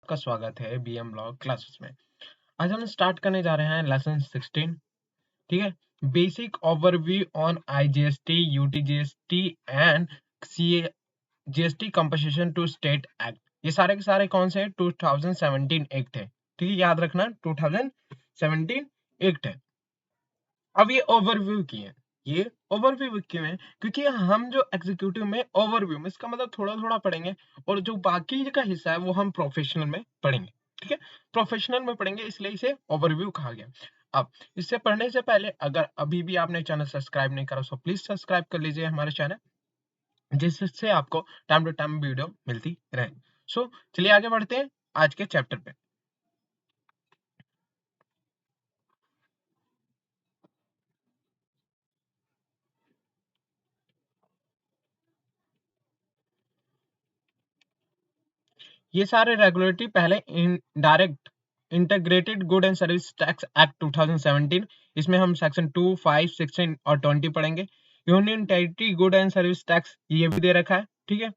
आपका स्वागत है बीएम लॉ क्लासेस में। आज हम स्टार्ट करने जा रहे हैं लेसन 16। ठीक है, basic overview on IGST, UTGST and CGST compensation to state act. ये सारे के सारे कौन से हैं? 2017 एक्ट है। ठीक है, याद रखना 2017 एक्ट है। अब ये ओवरव्यू की है। ये ओवरव्यू क्यों है? क्योंकि हम जो एग्जीक्यूटिव में ओवरव्यू में इसका मतलब थोड़ा थोड़ा पढ़ेंगे और जो बाकी का हिस्सा है वो हम प्रोफेशनल में पढ़ेंगे। ठीक है, प्रोफेशनल में पढ़ेंगे इसलिए इसे ओवरव्यू कहा गया। अब इससे पढ़ने से पहले अगर अभी भी आपने चैनल सब्सक्राइब नहीं करा तो प्लीज सब्सक्राइब कर लीजिए हमारे चैनल, जिससे आपको टाइम टू टाइम वीडियो मिलती रहे। सो चलिए आगे बढ़ते हैं आज के चैप्टर पे। ये सारे रेगुलेटरी पहले direct integrated good and service tax act 2017, इसमें हम सेक्शन 2, 5, 16 और 20 पढ़ेंगे। Union territory good and service tax ये भी दे रखा है। ठीक है,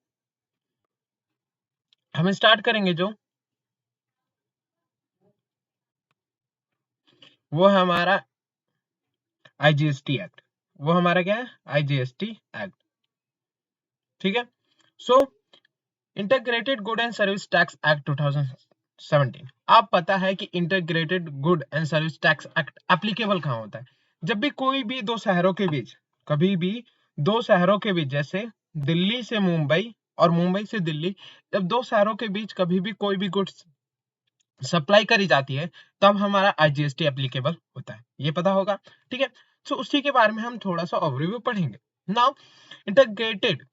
हम स्टार्ट करेंगे जो वो है हमारा आईजीएसटी एक्ट। वो हमारा क्या है? IGST act. ठीक है, so integrated good and service tax act 2017। आप पता है कि integrated good and service tax act applicable कहाँ होता है? जब भी कोई भी दो शहरों के बीच, कभी भी दो शहरों के बीच, जैसे दिल्ली से मुंबई और मुंबई से दिल्ली, जब दो शहरों के बीच कभी भी कोई भी गुड्स सप्लाई करी जाती है तब हमारा आईजीएसटी एप्लीकेबल होता है। ये पता होगा। ठीक है, सो उसी के बारे में हम थोड़ा सा ओवरव्यू पढ़ेंगे now. Integrated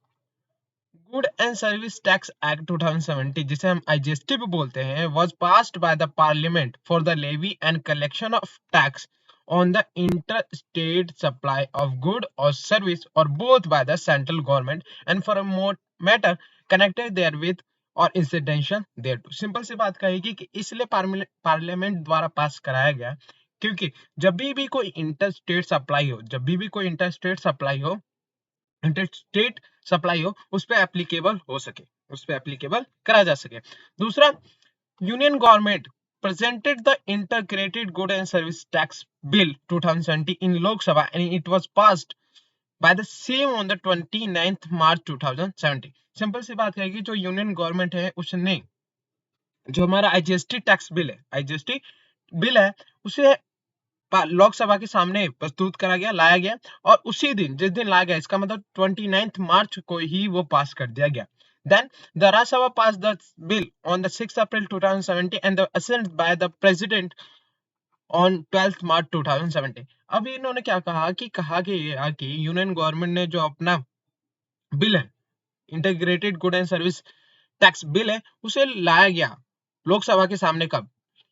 good and service tax act 2017, जिसे हम आईजीएसटी भी बोलते हैं, was passed by the parliament for the levy and collection of tax on the interstate supply of good or service or both by the central government and for a more matter connected therewith और incidental thereto। Simple सी बात कहेगी कि इसलिए parliament द्वारा पास कराया गया क्योंकि जब भी कोई इंटरस्टेट सप्लाई हो, जब भी कोई इंटरस्टेट सप्लाई हो, इंटरस्टेट सप्लाई हो, उस पर एप्लीकेबल हो सके, उस पर एप्लीकेबल करा जा सके। दूसरा, union government presented the integrated good and service tax bill 2020 in Lok Sabha and it was passed by the same on the 29th March 2017। Simple सी बात कहेगी जो यूनियन गवर्नमेंट है उसने जो हमारा आईजीएसटी टैक्स बिल है, आईजीएसटी बिल है, उसे लोकसभा के सामने प्रस्तुत करा गया, लाया गया और उसी दिन, जिस दिन लाया गया, इसका मतलब 29 मार्च को ही वो पास कर दिया गया। Then the Rajya Sabha passed the bill on the 6th April 2017 and the assent by the president on 12th March 2017। अब इन्होंने क्या कहा कि यूनियन गवर्नमेंट ने जो अपना बिल है, integrated good and service tax bill है, उसे लाया गया लोकसभा के सामने। कब?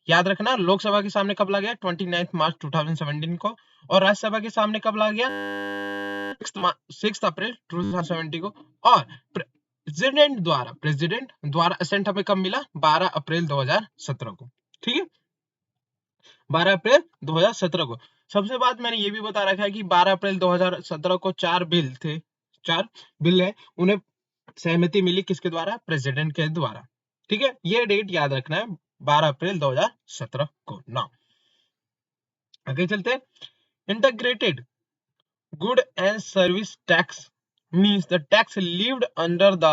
याद रखना, लोकसभा के सामने कब लाया गया? 29 मार्च 2017 को। और राज्यसभा के सामने कब लाया गया? 6 अप्रैल 2017 को। और प्रेसिडेंट द्वारा असेंट हमें कब मिला? 12 अप्रैल 2017 को। ठीक है, 12 अप्रैल 2017 को। सबसे बात मैंने ये भी बता रखा है कि 12 अप्रैल 2017 को चार बिल है, उन्हें सहमति मिली किसके द्वारा? प्रेसिडेंट के द्वारा। ठीक है, ये डेट याद रखना है, 12 अप्रैल 2017 को। ना आगे चलते हैं। Integrated good and service tax means the tax levied under the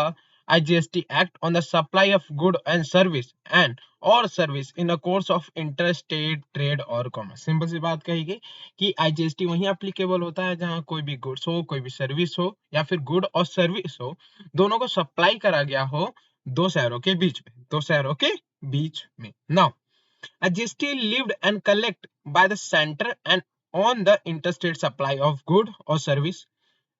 IGST Act on the supply of good and service and or service in the course of interstate trade और commerce। सिंपल सी बात कहेगी कि IGST वहीं applicable होता है जहां कोई भी गुड्स हो, कोई भी सर्विस हो या फिर गुड और सर्विस हो, दोनों को सप्लाई करा गया हो दो शहरों के बीच में, now IGST levied and collect by the center and on the interstate supply of good or service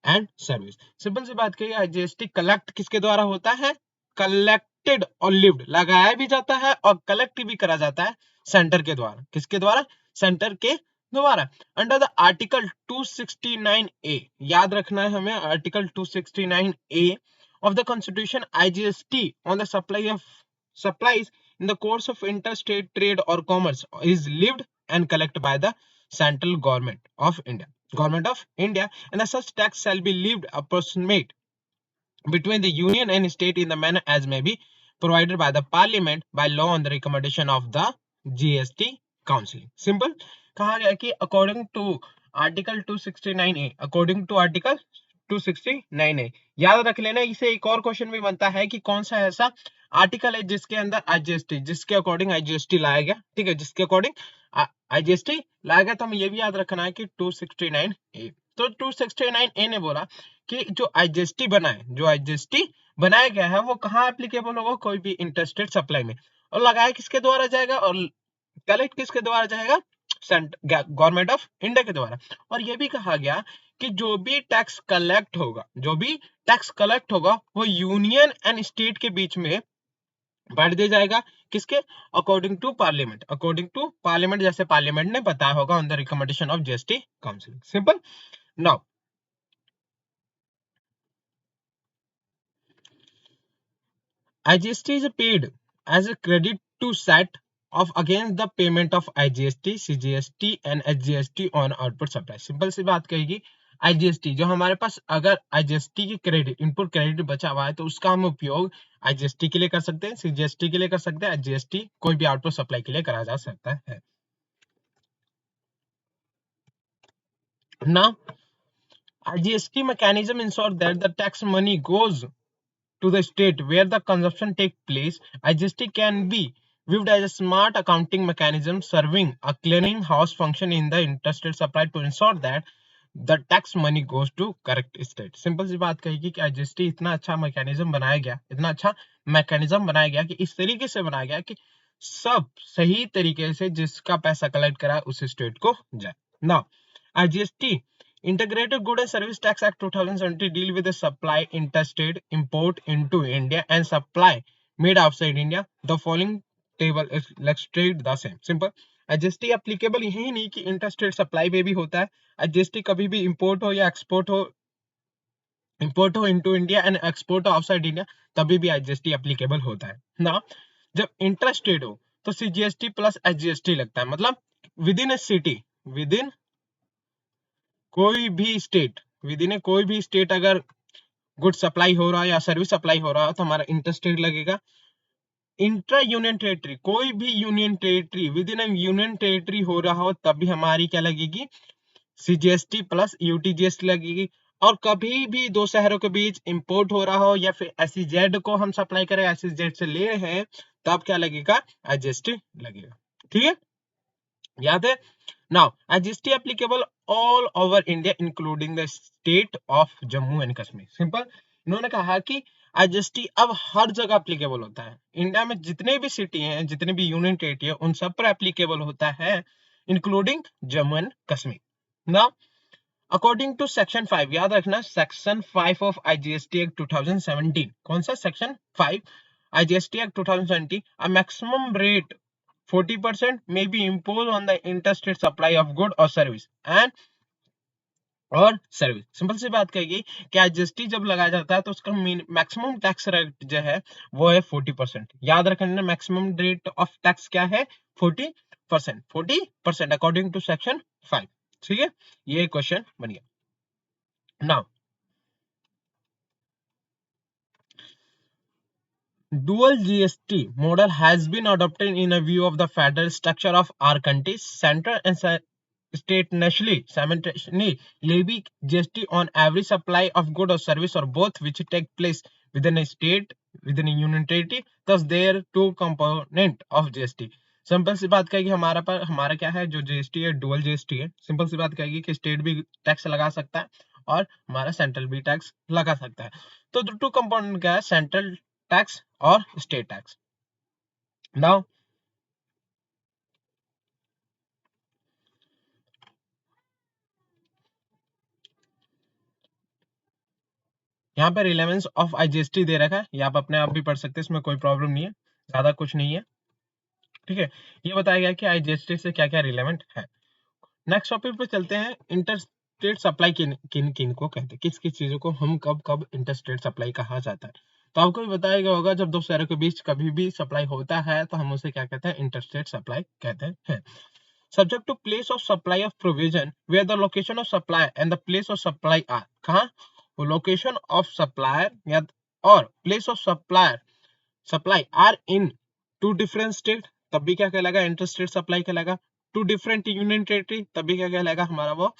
and service. Simple सी बात कहिए, आईजीएसटी कलेक्ट किसके द्वारा होता है? कलेक्टेड और लिव्ड, लगाया भी जाता है और कलेक्ट भी करा जाता है सेंटर के द्वारा। किसके द्वारा? सेंटर के द्वारा। अंडर द आर्टिकल 269A, याद रखना है हमें, article 269A of the constitution, IGST on the supplies in the course of interstate trade or commerce is levied and collected by the central government of India, and as such tax shall be levied approximate between the union and state in the manner as may be provided by the parliament by law on the recommendation of the GST council. Simple. कहा गया कि according to article 269A, according to article 269A, याद रख लेना, इसे एक और question भी बनता है कि कौन सा ऐसा आर्टिकल है जिसके अंदर आईजीएसटी, जिसके अकॉर्डिंग आईजीएसटी लाया गया, ठीक है, जिसके अकॉर्डिंग आईजीएसटी लाया गया। तो हमें ये भी याद रखना है कि 269A। तो 269A ने बोला कि जो आईजीएसटी बना है, जो आईजीएसटी बनाया गया है वो कहाँ एप्लीकेबल होगा, कोई भी इंटरस्टेट सप्लाई में, और लगाया किसके द्वारा जाएगा और कलेक्ट किसके द्वारा जाएगा, गवर्नमेंट ऑफ इंडिया के द्वारा। और ये भी कहा गया कि जो भी टैक्स कलेक्ट होगा, जो भी टैक्स कलेक्ट होगा वो यूनियन एंड स्टेट के बीच में बांट दिया जाएगा, किसके, according to parliament, according to parliament, जैसे पार्लियामेंट ने बताया होगा on the recommendation of GST council. Simple. Now IGST is paid as a credit to set off against the payment of IGST, CGST and SGST on output supply। Simple सी बात कहेगी, IGST जो हमारे पास अगर IGST की credit, input credit बचा हुआ है तो उसका हम उपयोग IGST के लिए कर सकते हैं, CGST के लिए कर सकते हैं, SGST कोई भी आउटपुट सप्लाई के लिए करा जा सकता है। Now IGST mechanism ensure that the tax money goes to the state where the consumption take place. IGST can be viewed as a smart accounting mechanism serving a clearing house function in the interstate supply to ensure that the tax money goes to correct state। Simple सी बात कहेगी कि IGST इतना अच्छा mechanism बनाया गया, इतना अच्छा मैकेनिज्म बनाया गया कि इस तरीके से बनाया गया कि सब सही तरीके से जिसका पैसा कलेक्ट करा उस स्टेट को जाए। Now IGST Integrated Good and Service Tax Act 2070 deal with the supply interstate, import into India and supply made outside India. The following table illustrate the same. Simple. IGST applicable यही नहीं कि interstate supply पे भी होता है, IGST कभी भी import हो या एक्सपोर्ट हो, इंपोर्ट हो इनटू इंडिया एंड एक्सपोर्ट हो आउटसाइड इंडिया, तभी भी IGST एप्लीकेबल होता है ना। जब इंटरस्टेट हो तो CGST प्लस SGST लगता है, मतलब with in A city, with in कोई भी स्टेट, विद इन कोई भी स्टेट अगर गुड सप्लाई हो रहा है या सर्विस सप्लाई हो रहा है तो हमारा इंटरस्टेट लगेगा। इंट्रा यूनियन टेरिटरी, कोई भी union territory, with in union territory हो रहा हो तब भी हमारी क्या लगेगी, CGST प्लस UTGST लगेगी। और कभी भी दो शहरों के बीच इंपोर्ट हो रहा हो या फिर SEZ को हम सप्लाई करें, SEZ से ले रहे हैं, तब क्या लगेगा, IGST लगेगा। ठीक है, याद है। Now, IGST applicable all over India, including the state of Jammu and Kashmir. Simple. इन्होंने कहा कि IGST अब हर जगह एप्लीकेबल होता है, इंडिया में जितने भी सिटी हैं, जितने भी यूनियन टेरिटरी है, उन सब पर एप्लीकेबल होता है, including Jammu and Kashmir. Now according to section 5, याद रखना सेक्शन 5 ऑफ IGST एक्ट 2017, कौन सा section 5 IGST act 2017, a maximum rate 40% may be imposed on the interstate supply of good or service and और सर्विस। सिंपल सी बात कहेगी कि IGST जब लगाया जाता है तो उसका मैक्सिमम टैक्स रेट जो है वो है 40%। याद रखना मैक्सिमम रेट ऑफ टैक्स क्या है, 40%, 40% अकॉर्डिंग टू सेक्शन 5। ठीक है, ये क्वेश्चन बन गया। Now dual GST model has been adopted in a view of the federal structure of our country. Central and state nationally simultaneously levy GST on every supply of good or service or both which take place within a state, within a union territory. Thus there are two component of GST. Simple सी बात कहेगी हमारा क्या है, जो GST है dual GST है। Simple सी बात कहेगी कि स्टेट भी टैक्स लगा सकता है और हमारा सेंट्रल भी टैक्स लगा सकता है। तो टू कंपोनेंट क्या है, सेंट्रल टैक्स और स्टेट टैक्स। नाउ यहाँ पे रिलेवेंस ऑफ IGST दे रखा है, ये आप अपने आप भी पढ़ सकते हैं, इसमें कोई प्रॉब्लम नहीं है, ज्यादा कुछ नहीं है। ठीक है, ये बताया गया कि IGST से क्या क्या रिलेवेंट है। नेक्स्ट टॉपिक पे चलते हैं, इंटरस्टेट सप्लाई किन किन किन को कहते हैं, किस किस चीजों को हम कब कब इंटरस्टेट सप्लाई कहा जाता है। तो आपको भी बताया गया होगा, जब दो शहरों के बीच कभी भी सप्लाई होता है तो हम उसे क्या कहते हैं, इंटरस्टेट सप्लाई कहते हैं। Subject to place of supply of provision where the location of supply and the place of supply are, कहाँ, लोकेशन ऑफ सप्लायर या और place of supplier supply are in two different state तब भी क्या कहलाएगा, inter state supply कहलाएगा। Two different union territory तब भी क्या कहलाएगा, हमारा वो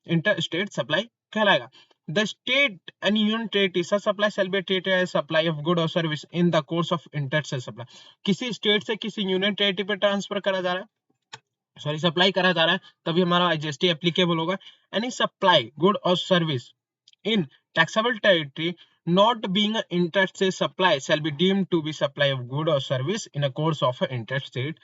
इंटर स्टेट सप्लाई कहलाएगा। The state and union territory such supply shall be treated as supply of good or service in the course of interstate supply। किसी state से किसी यूनियन टेरिटरी पे ट्रांसफर करा जा रहा है, सॉरी सप्लाई करा जा रहा है, तभी हमारा आईजीएसटी एप्लीकेबल होगा। एनी सप्लाई गुड और service in taxable territory not being an interstate supply shall be deemed to be supply of good or service in a course of interstate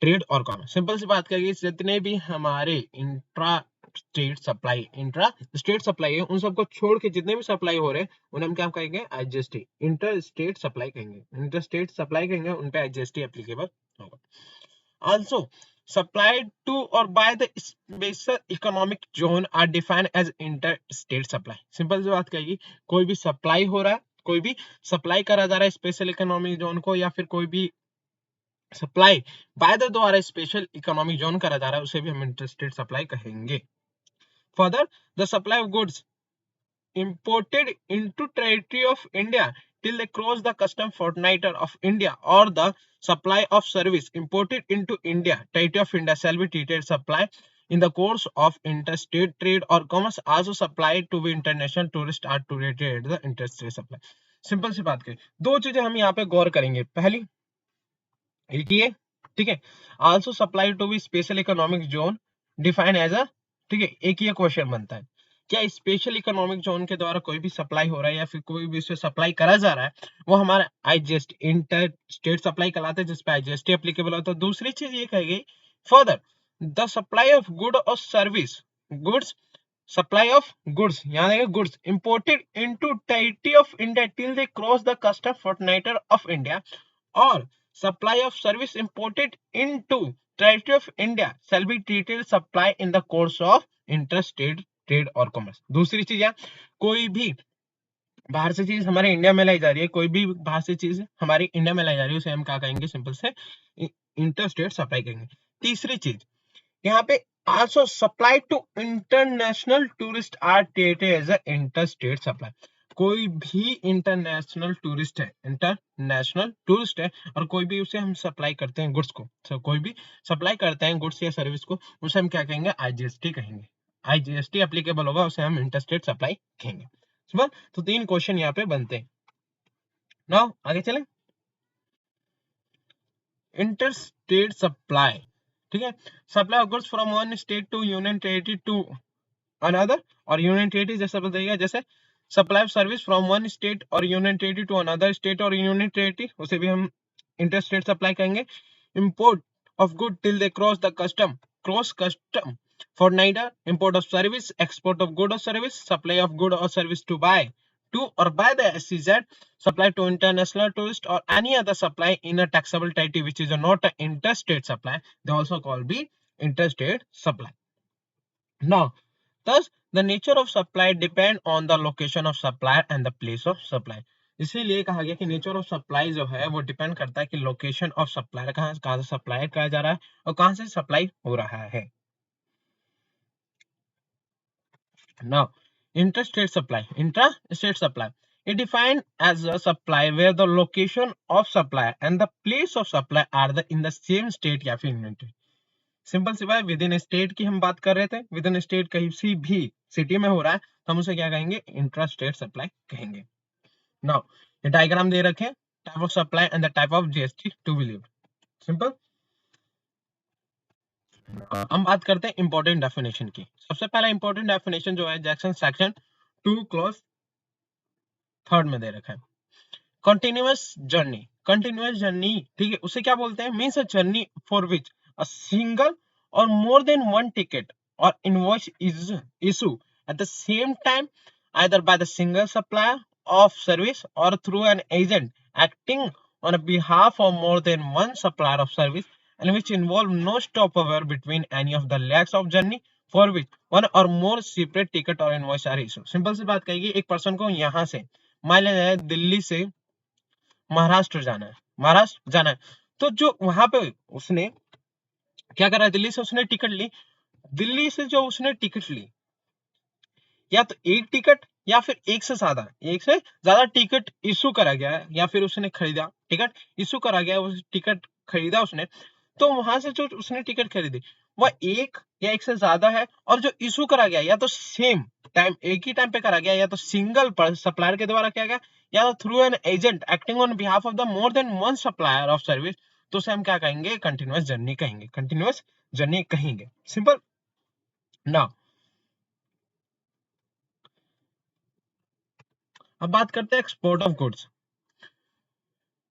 trade और commerce. Simple सी बात करिए, जितने भी हमारे intra state supply है, उन सबको छोड़ के जितने भी सप्लाई हो रहे हैं उन्हें हम क्या कहेंगे, आईजीएसटी इंटर स्टेट सप्लाई कहेंगे। इंटर स्टेट सप्लाई कहेंगे, उन पे आईजीएसटी एप्लीकेबल होगा। Also supplied to or by the special economic zone are defined as interstate supply। Simple सी बात कहेगी, कोई भी सप्लाई हो रहा है, कोई भी सप्लाई करा जा रहा है स्पेशल इकोनॉमिक जोन को, या फिर कोई भी सप्लाई बाय द द्वारा स्पेशल इकोनॉमिक जोन करा जा रहा है, उसे भी हम इंटरस्टेट सप्लाई कहेंगे। Further the supply of goods imported into territory of India till they cross the custom fortnighter of India or the supply of service imported into India, territory of India shall be treated supply in the course of interstate trade or commerce also supplied to be international tourist are treated the interstate supply। Simple सी बात करें, दो चीजें हम यहाँ पे गौर करेंगे। पहली एक ये, ठीक है, also supply to be special economic zone define as a, ठीक है, एक ये क्वेश्चन बनता है, क्या स्पेशल इकोनॉमिक जोन के द्वारा कोई भी सप्लाई हो रहा है या फिर कोई भी उससे सप्लाई करा जा रहा है, वो हमारा आईजीएसटी इंटर स्टेट सप्लाई कहलाता है, जिसपे आईजीएसटी एप्लीकेबल होता है। दूसरी चीज ये कहेगी, further the supply of good और service goods supply of goods, यहाँ देखिए goods imported into territory of India till they cross the custom frontier of India और supply of service imported into territory of India shall be treated supply in the course of interstate trade और commerce। दूसरी चीज है, कोई भी बाहर से चीज हमारे इंडिया में लाई जा रही है, कोई भी बाहर से चीज हमारी इंडिया में लाई जा रही है, उसे हम क्या कहेंगे, सिंपल से इंटरस्टेट सप्लाई कहेंगे। तीसरी चीज यहाँ पे also supply to international tourist are treated as a interstate supply। कोई भी इंटरनेशनल टूरिस्ट है और कोई भी उसे हम सप्लाई करते हैं गुड्स को, कोई भी सप्लाई करते हैं गुड्स या सर्विस को, उसे हम क्या कहेंगे, आईजीएसटी कहेंगे। आईजीएसटी एप्लीकेबल होगा, उसे हम इंटरस्टेट सप्लाई कहेंगे। तो 3 क्वेश्चन यहाँ पे बनते हैं। नाउ आगे चलें। इंटरस्टेट सप्लाई, ठीक है, supply of goods from one state to union territory to another, और यूनियन टेरिटरी जैसा बताइएगा, जैसे supply of service from one state और union territory to another state और यूनियन टेरिटरी, उसे भी हम इंटरस्टेट सप्लाई कहेंगे। Import of good till they cross custom frontier, import of service, export of good और सर्विस, सप्लाई ऑफ गुड और service to by to और by the SEZ, supply to international tourist और any other supply in a taxable territory which is not a interstate supply, they also called be interstate supply. Now thus the nature of supply depend on the location of supplier and the place of supply। इसीलिए कहा गया कि nature of supply जो है वो depend करता है कि लोकेशन ऑफ सप्लायर, कहां से सप्लाई करा जा रहा है और कहां से सप्लाई हो रहा है। Now interstate supply it defined as a supply where the location of supply and the place of supply are in the same state या फिर यूनिट। सिंपल सी बात, विद इन स्टेट की हम बात कर रहे थे, विद इन स्टेट किसी भी सिटी में हो रहा है तो हम उसे क्या कहेंगे, इंट्रास्टेट सप्लाई कहेंगे। नाउ ये डायग्राम दे रखे, type of supply and the type of GST to be levied. Simple. हम बात करते हैं इंपॉर्टेंट डेफिनेशन की। सबसे पहला इंपॉर्टेंट डेफिनेशन जो है जैक्सन सेक्शन 2 क्लॉज 3 में दे रखा है, कंटिन्यूअस जर्नी, ठीक है, उसे क्या बोलते हैं, means a journey for which a single or more than one ticket or invoice is issued at the same time either by the single supplier of service or through an agent acting on behalf of more than one supplier of service and which involve no stopover between any of the legs of journey for which one or more separate ticket or invoice are issued। Simple सी बात कहेगी, एक person को यहाँ से मान लिया दिल्ली से महाराष्ट्र जाना है, तो जो वहां पे उसने क्या करा, दिल्ली से उसने टिकट ली, दिल्ली से जो उसने टिकट ली, या तो एक टिकट या फिर एक से ज्यादा टिकट इशू करा गया है, या फिर उसने खरीदा टिकट इशू करा गया, उस टिकट खरीदा उसने, तो वहां से जो उसने टिकट खरीदी वह एक या एक से ज्यादा है, और जो इशू करा गया या तो सेम टाइम एक ही टाइम पे करा गया, या तो सिंगल सप्लायर के द्वारा किया गया, या तो through an agent acting on behalf of the more than one supplier of service, तो उसे हम क्या कहेंगे, कंटिन्यूअस जर्नी कहेंगे, कंटिन्यूअस जर्नी कहेंगे। सिंपल। ना अब बात करते हैं export of goods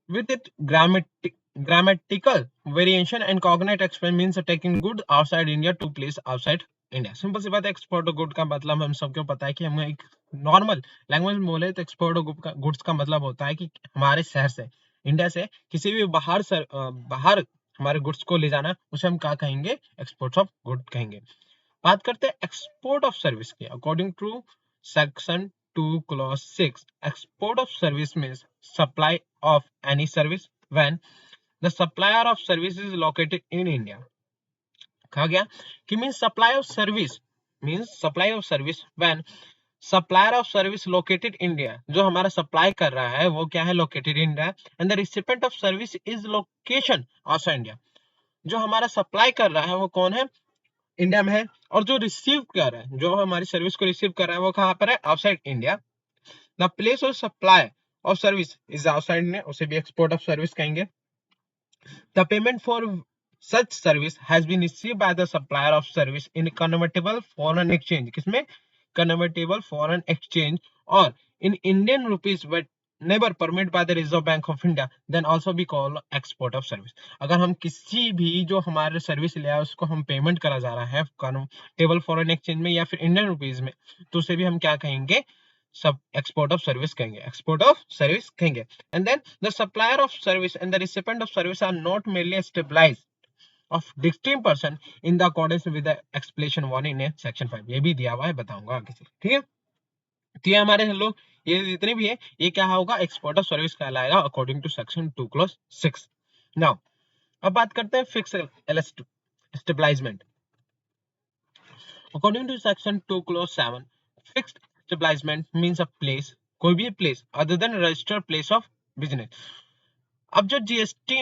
with its grammatical variation and cognate expression means taking good outside India to place outside India। Simple सी बात है, एक्सपोर्ट ऑफ गुड का मतलब हम सबको पता है कि हम एक नॉर्मल लैंग्वेज में बोले तो एक्सपोर्ट ऑफ गुड्स का मतलब होता है कि हमारे शहर से, इंडिया से किसी भी बाहर हमारे गुड्स को ले जाना, उसे हम क्या कहेंगे, एक्सपोर्ट ऑफ गुड कहेंगे। बात करते हैं एक्सपोर्ट ऑफ सर्विस की। According to section 2 clause 6, export of service means supply of any service when the supplier of service is located in India। कहा गया कि supply of service when supplier of service located India, जो हमारा supply कर रहा है वो क्या है, located India, and the recipient of service is location outside India, जो हमारा सप्लाई कर रहा है वो कौन है, इंडिया में है, और जो रिसीव कर रहा है, जो हमारी सर्विस को रिसीव कर रहा है वो कहाँ पर है, outside India. The place of supply of service is outside India, उसे भी एक्सपोर्ट ऑफ सर्विस कहेंगे। The payment for such service has been received by the supplier of service in convertible foreign exchange, किसमें, convertible foreign exchange, or in Indian rupees but never permitted by the Reserve Bank of India, then also be called export of service। अगर हम किसी भी जो हमारे service लिया है उसको हम पेमेंट करा जा रहा है कन्वर्टेबल फॉरेन एक्सचेंज में या फिर इंडियन रुपीज में, तो उसे भी हम क्या कहेंगे, सब एक्सपोर्ट ऑफ सर्विस कहेंगे, एक्सपोर्ट ऑफ सर्विस कहेंगे। And then the supplier of service and the recipient of service are not merely establishments of distinct person in the accordance with the explanation 1 in section 5। ये भी दिया हुआ है, बताऊंगा आगे से, ठीक है। तो ये हमारे लोग, ये जितने भी है ये क्या होगा, एक्सपोर्ट ऑफ सर्विस कहलाएगा according to section 2 clause 6। Now अब बात करते हैं fixed establishment. According to section 2 clause 7, fixed establishment means a place, कोई भी place other than registered place of business. अब जो जीएसटी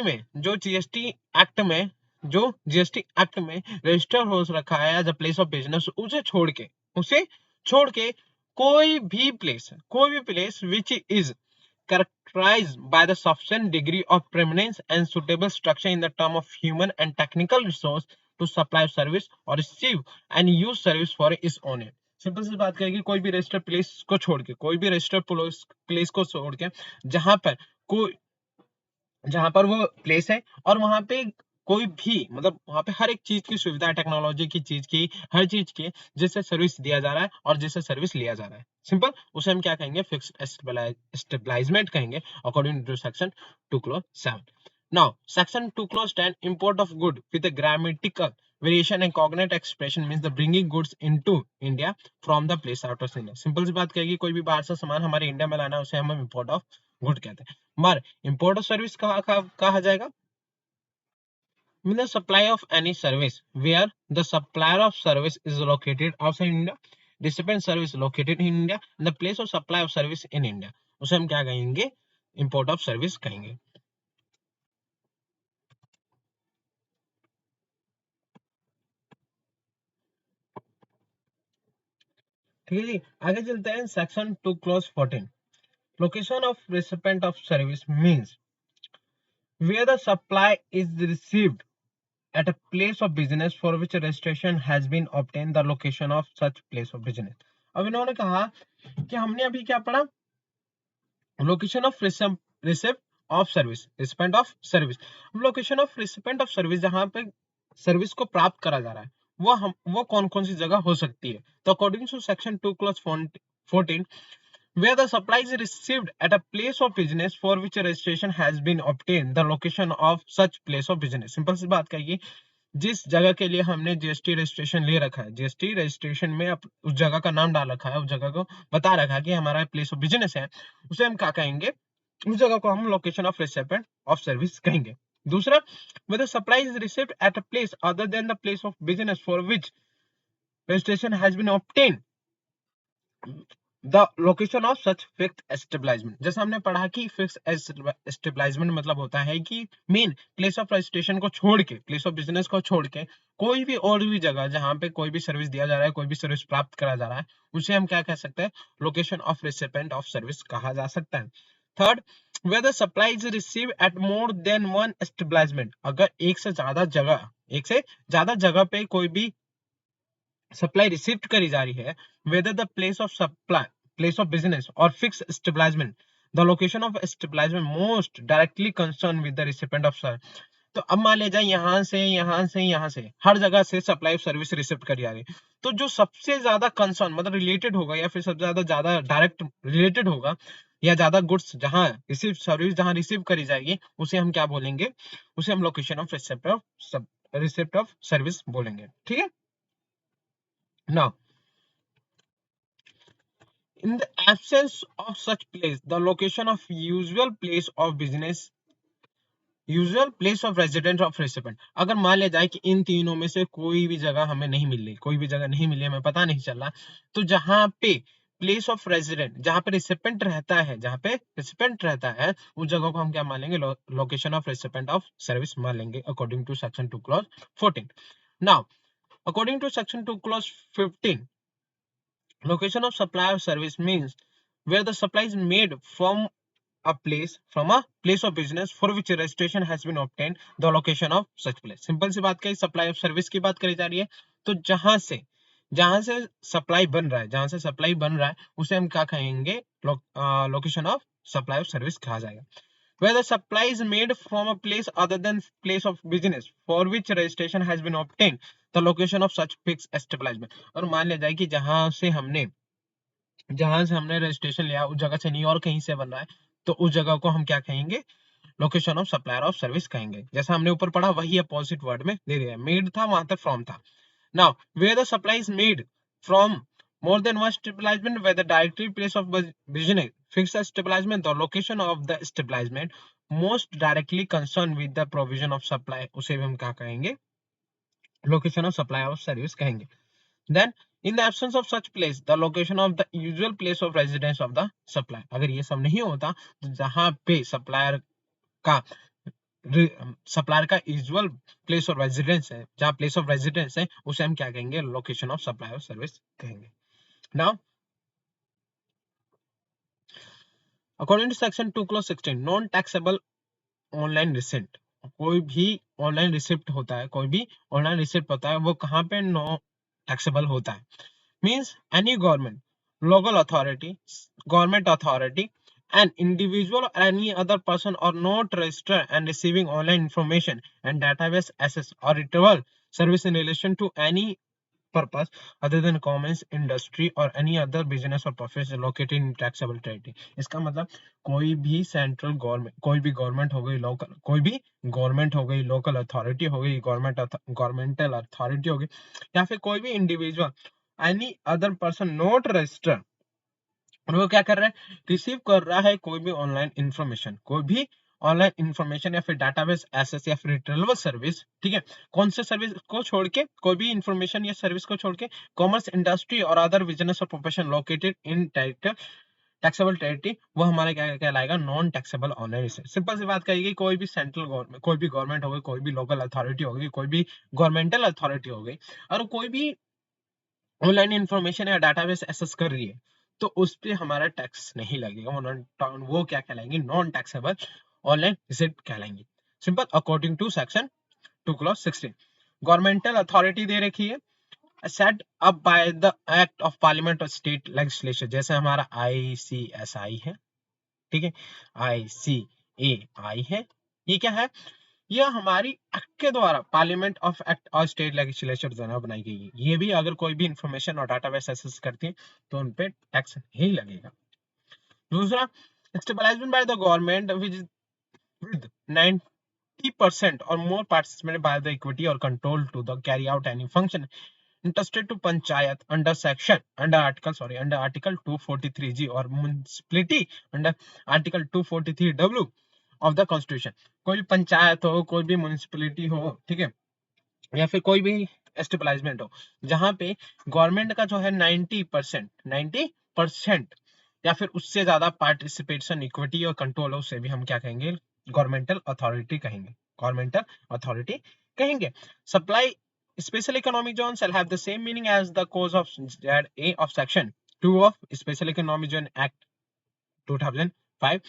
एक्ट में रजिस्टर हो रखा है as a place of business, उसे छोड़ के कोई भी place which is characterized by the sufficient degree of preeminence and suitable structure in the term of human and technical resource to supply service or receive and use service for its own। Simple सी बात कहेगी, कोई भी registered place को छोड़ के, कोई भी रजिस्टर्ड प्लेस को छोड़ के, जहां पर कोई जहां पर वो प्लेस है और वहां पे कोई भी, मतलब वहां पे हर एक चीज की सुविधा है, टेक्नोलॉजी की चीज की, हर चीज की, जिससे सर्विस दिया जा रहा है और जिससे सर्विस लिया जा रहा है, सिंपल, उसे हम क्या कहेंगे, फिक्स्ड स्टेबलाइजमेंट कहेंगे according to section 2 clause 7। Now section 2 clause 10, import of good with a grammatical variation and cognate expression means the bringing goods into India from the place out of India। Simple सी बात कहेगी, कोई भी बाहर से सामान हमारे इंडिया में लाना, उसे हम इंपोर्ट ऑफ गुड कहते हैं। मगर इंपोर्ट ऑफ सर्विस कहा जाएगा, mean the supply of any service where the supplier of service is located outside India, recipient service located in India, and the place of supply of service in India, उसे हम क्या कहेंगे, import of service कहेंगे। ठीक है जी, आगे चलते हैं। Section 2 clause 14, location of recipient of service means where the supply is received at a place of business for which registration has been obtained, the location of such place of business। अब इन्होंने कहा कि हमने अभी क्या पढ़ा, location of receipt of service, recipient of service. Location of recipient of service, जहां पे सर्विस को प्राप्त करा जा रहा है, वो कौन कौन सी जगह हो सकती है, तो according to section 2 clause 14, where the supply is received at a place of business for which a registration has been obtained, the location of such place of business। Simple सी बात कहिए, जिस जगह के लिए हमने जीएसटी रजिस्ट्रेशन ले रखा है, जीएसटी रजिस्ट्रेशन में उस जगह का नाम डाल रखा है, उस जगह को बता रखा है कि हमारा प्लेस ऑफ बिजनेस है, उसे हम क्या कहेंगे, उस जगह को हम location of recipient of service कहेंगे। दूसरा, whether supply is received at a place other than the place of business for which registration has been obtained, the location of such fixed establishment, जैसे हमने पढ़ा कि फिक्स एस्टेब्लिशमेंट मतलब होता है कि मेन प्लेस ऑफ रजिस्ट्रेशन को छोड़ के, प्लेस ऑफ बिजनेस को छोड़ के कोई भी और भी जगह जहाँ पे कोई भी सर्विस दिया जा रहा है, कोई भी सर्विस प्राप्त करा जा रहा है, उसे हम क्या कह सकते हैं, location of recipient of service कहा जा सकता है। Third, whether supply is received at more than one establishment, अगर एक से ज्यादा जगह पे कोई भी सप्लाई रिसीव करी जा रही है, whether the place of supply, place of business or fixed establishment, the location of establishment most directly concerned with the recipient of service। तो अब मान लिया जाए यहाँ से हर जगह से सप्लाई ऑफ सर्विस रिसिप्ट करी जा रही है, तो जो सबसे ज्यादा कंसर्न मतलब रिलेटेड होगा या फिर सबसे ज्यादा डायरेक्ट रिलेटेड होगा या ज्यादा गुड्स जहां रिसीव सर्विस जहां रिसीव करी जाएगी, उसे हम क्या बोलेंगे, उसे हम location of receipt of service बोलेंगे। ठीक है। Now in the absence of such place, the location of usual place of business, usual place of residence of recipient, अगर मान लिया जाए कि इन तीनों में से कोई भी जगह हमें नहीं मिल रही, कोई भी जगह नहीं मिली, हमें पता नहीं चल रहा, तो जहां पे प्लेस ऑफ रेजिडेंट, जहां पे रिसिपेंट रहता है, जहां पे रिसिपेंट रहता है, उस जगह को हम क्या मान लेंगे, location of recipient of service मान लेंगे according to section 2 clause 14। Now according to section 2 clause 15, location of supply of service means where the supply is made from a place of business for which registration has been obtained, the location of such place। Simple सी बात कही, supply of service की बात करी जा रही है, तो जहां से सप्लाई बन रहा है, जहां से सप्लाई बन रहा है, उसे हम क्या कहेंगे, location of supply of service कहा जाएगा। where the supply is made from a place other than place of business for which registration has been obtained, the location of such fixed establishment। और मान लिया जाए कि जहां से हमने रजिस्ट्रेशन लिया उस जगह से नहीं और कहीं से बन रहा है, तो उस जगह को हम क्या कहेंगे, location of supplier of service कहेंगे। जैसा हमने ऊपर पढ़ा वही अपोजिट वर्ड में दे दिया है, मेड था वहां तक फ्रॉम था। Now where the supply is made from more than one establishment where the directory place of business fixed establishment, the location of the establishment most directly concerned with the provision of supply, उसे भी हम क्या कहेंगे, location of supply of service कहेंगे। then in the absence of such place, the location of the usual place of residence of the supply, अगर ये सब नहीं होता तो जहां पे सप्लायर का यूजुअल प्लेस ऑफ रेजिडेंस है, जहां प्लेस ऑफ रेजिडेंस है, उसे हम क्या कहेंगे, location of supply of service कहेंगे। Now according to section 2 clause 16, non taxable online receipt, कोई भी ऑनलाइन रिसिप्ट होता है, कोई भी ऑनलाइन रिसिप्ट होता है, वो कहाँ पे नो टैक्सेबल होता है, means any government, local authority, government authority, an individual or any other person or not registered and receiving online information and database access or retrieval service in relation to any purpose other than commerce, industry or any other business or profession located in taxable territory। इसका मतलब कोई भी central government, कोई भी government हो गई, local कोई भी गवर्नमेंट हो गई, लोकल अथॉरिटी हो गई, गवर्नमेंटल अथॉरिटी हो गई, या फिर कोई भी individual, any other person not registered, और वो क्या कर रहा है, रिसीव कर रहा है कोई भी ऑनलाइन इंफॉर्मेशन, कोई भी ऑनलाइन इंफॉर्मेशन या फिर डाटाबेस एक्सेस या फिर रिट्रीवल सर्विस। ठीक है, कौन से सर्विस को छोड़ के, कोई भी इंफॉर्मेशन या सर्विस को छोड़ के, कॉमर्स, इंडस्ट्री और अदर बिजनेस और profession located in taxable territory, वो हमारे क्या कहलाएगा, non taxable online receipt. Simple सी बात कहेगी, कोई भी सेंट्रल गवर्नमेंट, कोई भी गवर्नमेंट हो गई, कोई भी लोकल अथॉरिटी हो गई, कोई भी गवर्नमेंटल अथॉरिटी हो गई, और कोई भी ऑनलाइन इंफॉर्मेशन या डाटाबेस एक्सेस कर रही है, तो उस पे हमारा टैक्स नहीं लगेगा, वो क्या कहलाएंगे, नॉन टैक्सेबल ऑनलाइन रिसिप्ट कहलाएंगे। Simple, according to section 2 clause 16, governmental authority दे रखी है, set up by the act of parliament और स्टेट लेजिस्लेचर, जैसे हमारा ICSI है, ठीक है, ICAI है, ये क्या है, यह हमारी एक्ट के द्वारा, पार्लियामेंट ऑफ एक्ट और स्टेट लेजिस्लेचर द्वारा बनाई गई है। ये भी अगर कोई भी इंफॉर्मेशन और डाटाबेस एक्सेस करती है तो उन पे टैक्स नहीं लगेगा। दूसरा, establishment by the government with 90% or more participated by the equity or control to the carry out any function interested to panchayat under article 243G or municipality under article 243W of the constitution. कोई भी पंचायत हो, कोई भी municipality हो, ठीक है, या फिर कोई भी एस्टेब्लिशमेंट हो, जहां पे गवर्नमेंट का जो है 90% 50% या फिर उससे ज्यादा पार्टिसिपेशन, इक्विटी और कंट्रोल है, उसे भी हम क्या कहेंगे? गवर्नमेंटल अथॉरिटी कहेंगे। गवर्नमेंटल अथॉरिटी कहेंगे। Supply special economic zone shall have the same meaning as the cause of ZA of section 2 of special economic zone act 2005।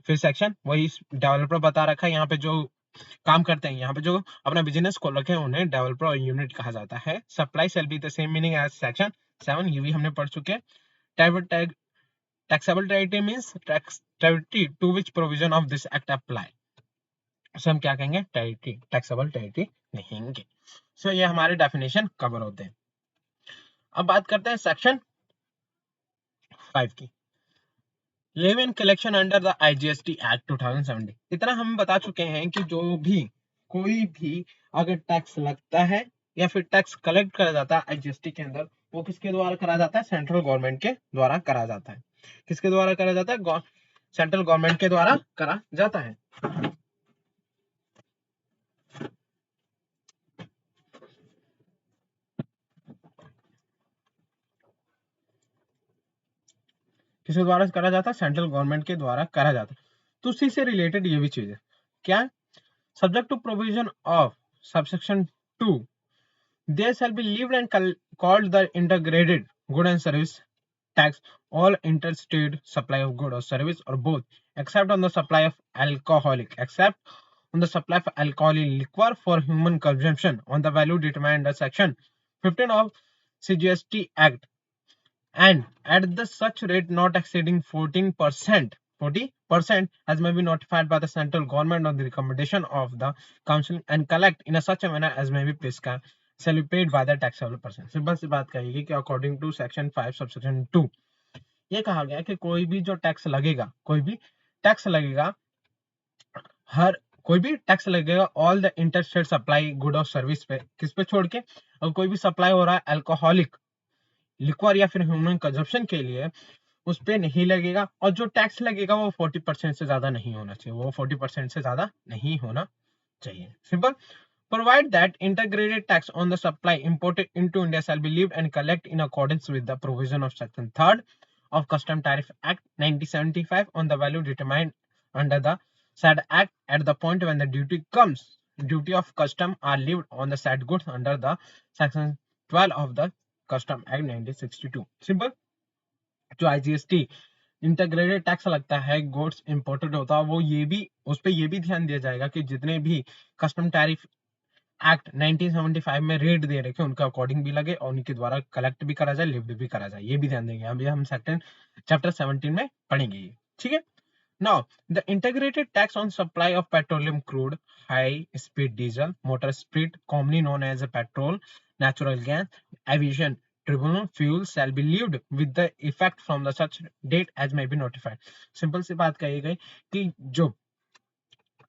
फिर सेक्शन वही डेवलपर बता रखा है, यहाँ पे जो काम करते हैं, यहाँ पे जो अपना बिजनेस खोल रखे हैं उन्हें डेवलपर यूनिट कहा जाता है। Supply shall be the same meaning as section 7, ये भी हमने पढ़ चुके हैं। Taxable territory means territory to which provision of this act apply, so हम क्या कहेंगे? टेरिटरी, टैक्सेबल टेरिटरी कहेंगे। सो ये हमारे डेफिनेशन कवर होते हैं। अब बात करते हैं सेक्शन 5 की, levy and collection under the IGST act 2017। इतना हम बता चुके हैं कि जो भी कोई भी अगर टैक्स लगता है या फिर टैक्स कलेक्ट करा जाता है आईजीएसटी के अंदर, वो किसके द्वारा करा जाता है? सेंट्रल गवर्नमेंट के द्वारा करा जाता है। किसके द्वारा करा जाता है? सेंट्रल गवर्नमेंट के द्वारा करा जाता है। किसके द्वारा करा जाता है? सेंट्रल गवर्नमेंट के द्वारा करा जाता है। तो उसी से रिलेटेड ये भी चीज है क्या? Subject to provision of subsection 2 there shall be levied and called the integrated good and service tax all interstate supply of good or service or both, except on the supply of alcoholic, except on the supply of alcoholic liquor for human consumption on the value determined under section 15 of CGST Act, and at the such rate not exceeding 40% as may be notified by the central government on the recommendation of the council and collect in a such a manner as may be prescribed shall be paid by the taxable person। Simple सी बात कहेगी कि according to section 5 subsection 2 ये कहा गया कि कोई भी जो टैक्स लगेगा, कोई भी टैक्स लगेगा, हर कोई भी टैक्स लगेगा all the interstate supply good और सर्विस पे, किस पे छोड़ के? और कोई भी सप्लाई हो रहा है अल्कोहलिक लिक्वर या फिर ह्यूमन कंजप्शन के लिए, उस पे नहीं लगेगा। और जो टैक्स लगेगा वो 40% से ज्यादा नहीं होना चाहिए, वो 40% से ज्यादा नहीं होना चाहिए। Simple. Provide that integrated tax on the supply imported into India shall be levied and collected in accordance with the provision of Section 3 of Custom Tariff Act 1975 on the value determined under the said Act at the point when the duty comes. Duty of custom are levied on the said goods under the Section 12 of the Custom Act 1962। Simple। जो IGST integrated tax लगता है, goods imported होता है, वो ये भी उस पर ये भी ध्यान दिया जाएगा कि जितने भी कस्टम टैरिफ एक्ट 1975 में रेट दे रखे उनका अकॉर्डिंग भी लगे और उनके द्वारा कलेक्ट भी करा जाए, लिफ्ट भी करा जाए, ये भी ध्यान देंगे। अभी हम सेक्शन चैप्टर 17 में पढ़ेंगे ये, ठीक है। Now, the integrated tax on supply of petroleum crude, high speed diesel, motor spirit, commonly known as a petrol, natural gas, aviation tribunal fuel shall be levied with the effect from the such date as may be notified। Simple सी बात कही गई कि जो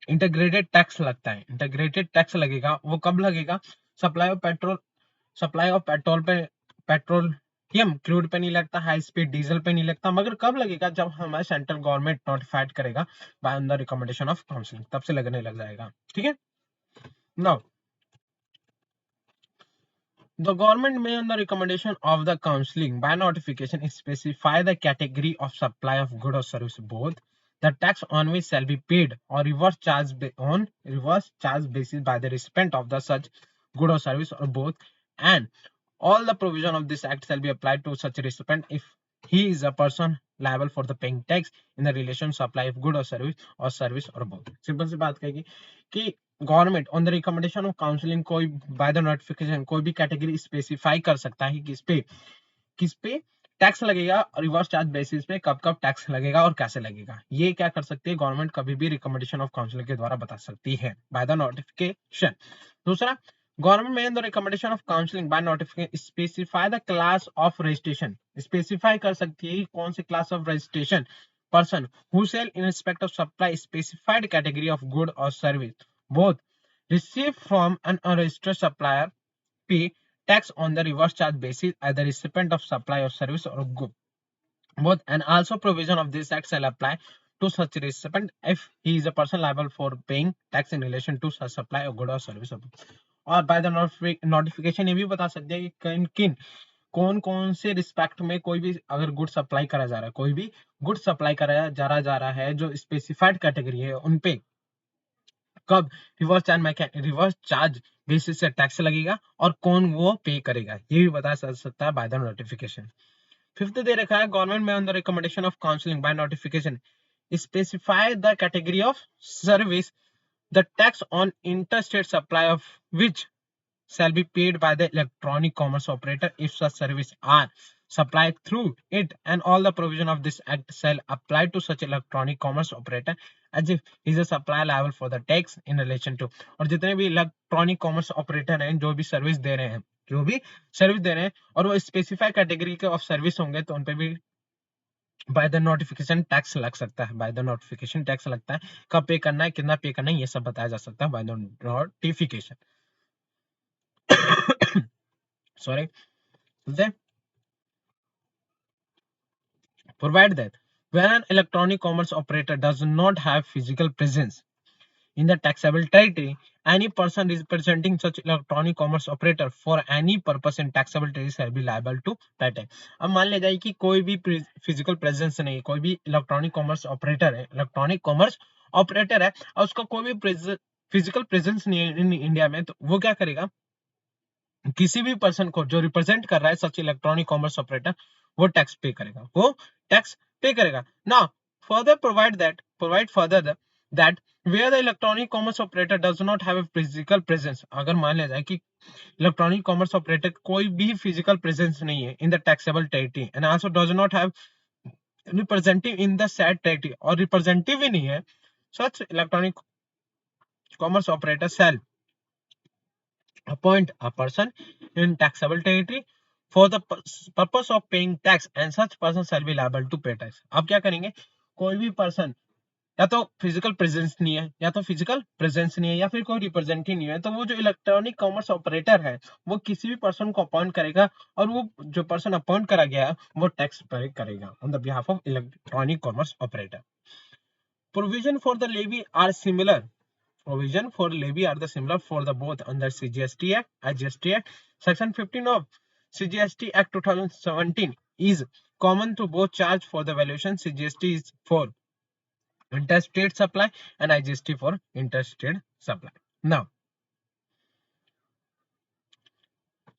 integrated tax लगता है, integrated tax लगेगा वो कब लगेगा? सप्लाई ऑफ पेट्रोल पे, पेट्रोलियम क्रूड पे नहीं लगता, हाई स्पीड डीजल पे नहीं लगता, मगर कब लगेगा? जब हमारे सेंट्रल गवर्नमेंट नोटिफाइड करेगा by the recommendation of council, तब से लगने लग जाएगा, ठीक है। Now the government may on the recommendation of the counseling by notification specify the category of supply of good or service, both the tax on which shall be paid or reverse charge basis by the recipient of the such good or service or both, and all the provision of this act shall be applied to such recipient if he is a person liable for the paying tax in the relation supply of good or service or both। Simple सी बात कहेगी कि government on the recommendation of counselling कोई by the notification कोई भी category specify कर सकता है कि किस पे टैक्स लगेगा, रिवर्स चार्ज बेसिस पे कब कब टैक्स लगेगा और कैसे लगेगा। ये क्या कर सकती है गवर्नमेंट? कभी भी रिकमेंडेशन ऑफ काउंसिल के द्वारा बता सकती है बाय द नोटिफिकेशन। दूसरा, गवर्नमेंट में the recommendation of counselling by notification specify the class of registration, specify कर सकती है कौन से class of registration person who sell in respect of supply specified category of good और service both received from an unregistered supplier pay tax on the reverse charge basis as the recipient of supply or service or good both, and also provision of this act shall apply to such recipient if he is a person liable for paying tax in relation to such supply or good or service। और by the notification ये भी बता सकते हैं कि किन किन कौन कौन से रिस्पेक्ट में कोई भी अगर गुड सप्लाई करा जा रहा है, कोई भी गुड सप्लाई करा जा रहा है जो स्पेसिफाइड कैटेगरी है, उन पे कब रिवर्स चार्ज बेसिस से टैक्स लगेगा और कौन वो पे करेगा, ये भी बता सकता है बाय द नोटिफिकेशन। फिफ्थ दे रखा है गवर्नमेंट में on the recommendation of counselling by notification specify the category of service the tax on interstate supply of which shall be paid by the electronic commerce operator if such services are supplied through it, and all the provision of this act shall apply to such electronic commerce operator as if he is a supplier liable for the tax in relation to। और जितने भी electronic commerce operator हैं जो भी service दे रहे हैं और वो स्पेसिफाई कैटेगरी के ऑफ सर्विस होंगे तो उन पे भी बाय द नोटिफिकेशन टैक्स लग सकता है। बाय द नोटिफिकेशन टैक्स लगता है, कब पे करना है, कितना पे करना है, ये सब बताया जा सकता है by the notification. Sorry. Then provide that when an electronic commerce operator does not have physical presence in the taxable territory, any person representing such electronic commerce operator for any purpose in taxable territory shall be liable to that tax। अब मान ले जाए कि कोई भी physical presence नहीं है, कोई भी इलेक्ट्रॉनिक कॉमर्स ऑपरेटर है, और उसका कोई भी फिजिकल प्रेजेंस नहीं है इन इंडिया में, तो वो क्या करेगा, किसी भी पर्सन को जो रिप्रेजेंट कर रहा है सच इलेक्ट्रॉनिक कॉमर्स ऑपरेटर, वो टैक्स पे करेगा। Now further provide further that where the electronic commerce operator does not have a physical presence, अगर मान लिया जाए कि इलेक्ट्रॉनिक कॉमर्स ऑपरेटर कोई भी फिजिकल प्रेजेंस नहीं है in the taxable territory and also does not have representative in the said territory, और रिप्रेजेंटेटिव ही नहीं है, such electronic commerce operator shall appoint a person in taxable territory for the purpose of paying tax and such person shall be liable to pay tax। अब क्या करेंगे, कोई भी person या तो फिजिकल प्रेजेंस नहीं है या फिर कोई रिप्रेजेंटेटिव नहीं है, तो वो जो इलेक्ट्रॉनिक कॉमर्स ऑपरेटर है वो किसी भी पर्सन को अपॉइंट करेगा और वो जो पर्सन अपॉइंट करा गया है वो टैक्स पे करेगा on the behalf of electronic commerce operator. Provision for the levy are similar Provision for levy are the similar for the both under CGST Act, IGST Act. Section 15 of CGST Act 2017 is common to both charge for the valuation. CGST is for interstate supply and IGST for interstate supply. Now,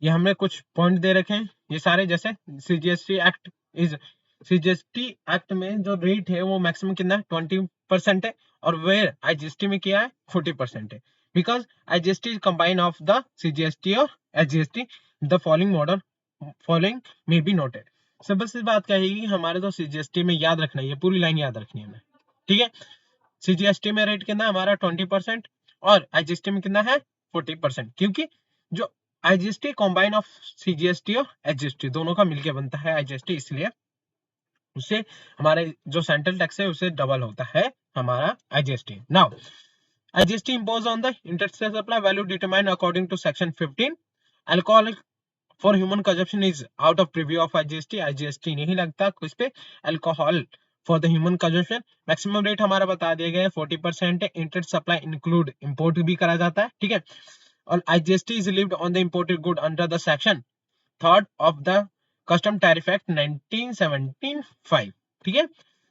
ये हमने कुछ point दे रखे हैं, ये सारे जैसे CGST act में जो रेट है वो मैक्सिमम कितना है 20% है, और वेयर आईजीएसटी में क्या है 40% है, because IGST is combine of the CGST और HGST, the following may be noted. Simple सी बात क्या है कि हमारे तो सीजीएसटी में याद रखना है, ये पूरी लाइन याद रखनी है हमें, ठीक है। सीजीएसटी में रेट कितना हमारा 20% और आईजीएसटी में कितना है 40%, क्योंकि जो आईजीएसटी कॉम्बाइन ऑफ सीजीएसटी और एचजीएसटी दोनों का मिलकर बनता है आईजीएसटी, इसलिए उससे हमारे जो सेंट्रल टैक्स है उससे डबल होता है हमारा IGST. Now IGST impose on the interstate supply value determined according to section 15। Alcohol for human consumption is out of preview of IGST, IGST नहीं लगता इस पे। Alcohol for the human consumption maximum rate हमारा बता दिया गया है 40% है। इंटरस्टेट सप्लाई इंक्लूड इंपोर्ट भी करा जाता है, ठीक है। और IGST is levied on the imported good under the section 3rd of the Custom Tariff Act 1975, ठीक है।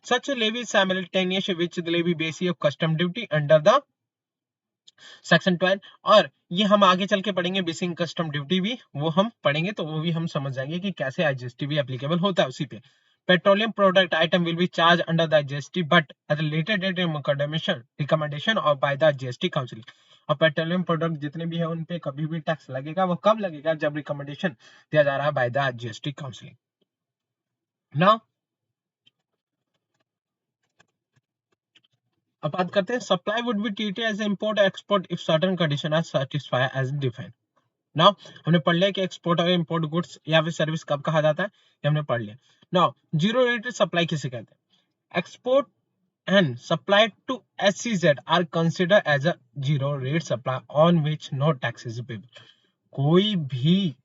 Such a levy is simultaneous with the levy basis of custom duty under the section 12, और ये हम आगे चल के पढ़ेंगे basic custom duty भी, वो हम पढ़ेंगे तो वो भी हम समझ जाएंगे कि कैसे आईजीएसटी भी एप्लीकेबल होता है उसी पे। Petroleum product item will be charge under the IGST but at a later date recommendation और बाय द जीएसटी काउंसिल। और पेट्रोलियम प्रोडक्ट जितने भी है उन पे कभी भी टैक्स लगेगा, वो कब लगेगा जब रिकमेंडेशन दिया जा रहा है by the GST council. Now अब बात करते हैं supply would be treated as import export if certain condition are satisfy as defined. Now हमने पढ़ लिया कि एक्सपोर्ट और इंपोर्ट गुड्स या फिर सर्विस कब कहा जाता है, ये हमने पढ़ लिया। नाउ जीरो रेटेड सप्लाई किसे कहते हैं? Export and supplied to SEZ are considered as a zero rate supply on which no tax is payable। कोई भी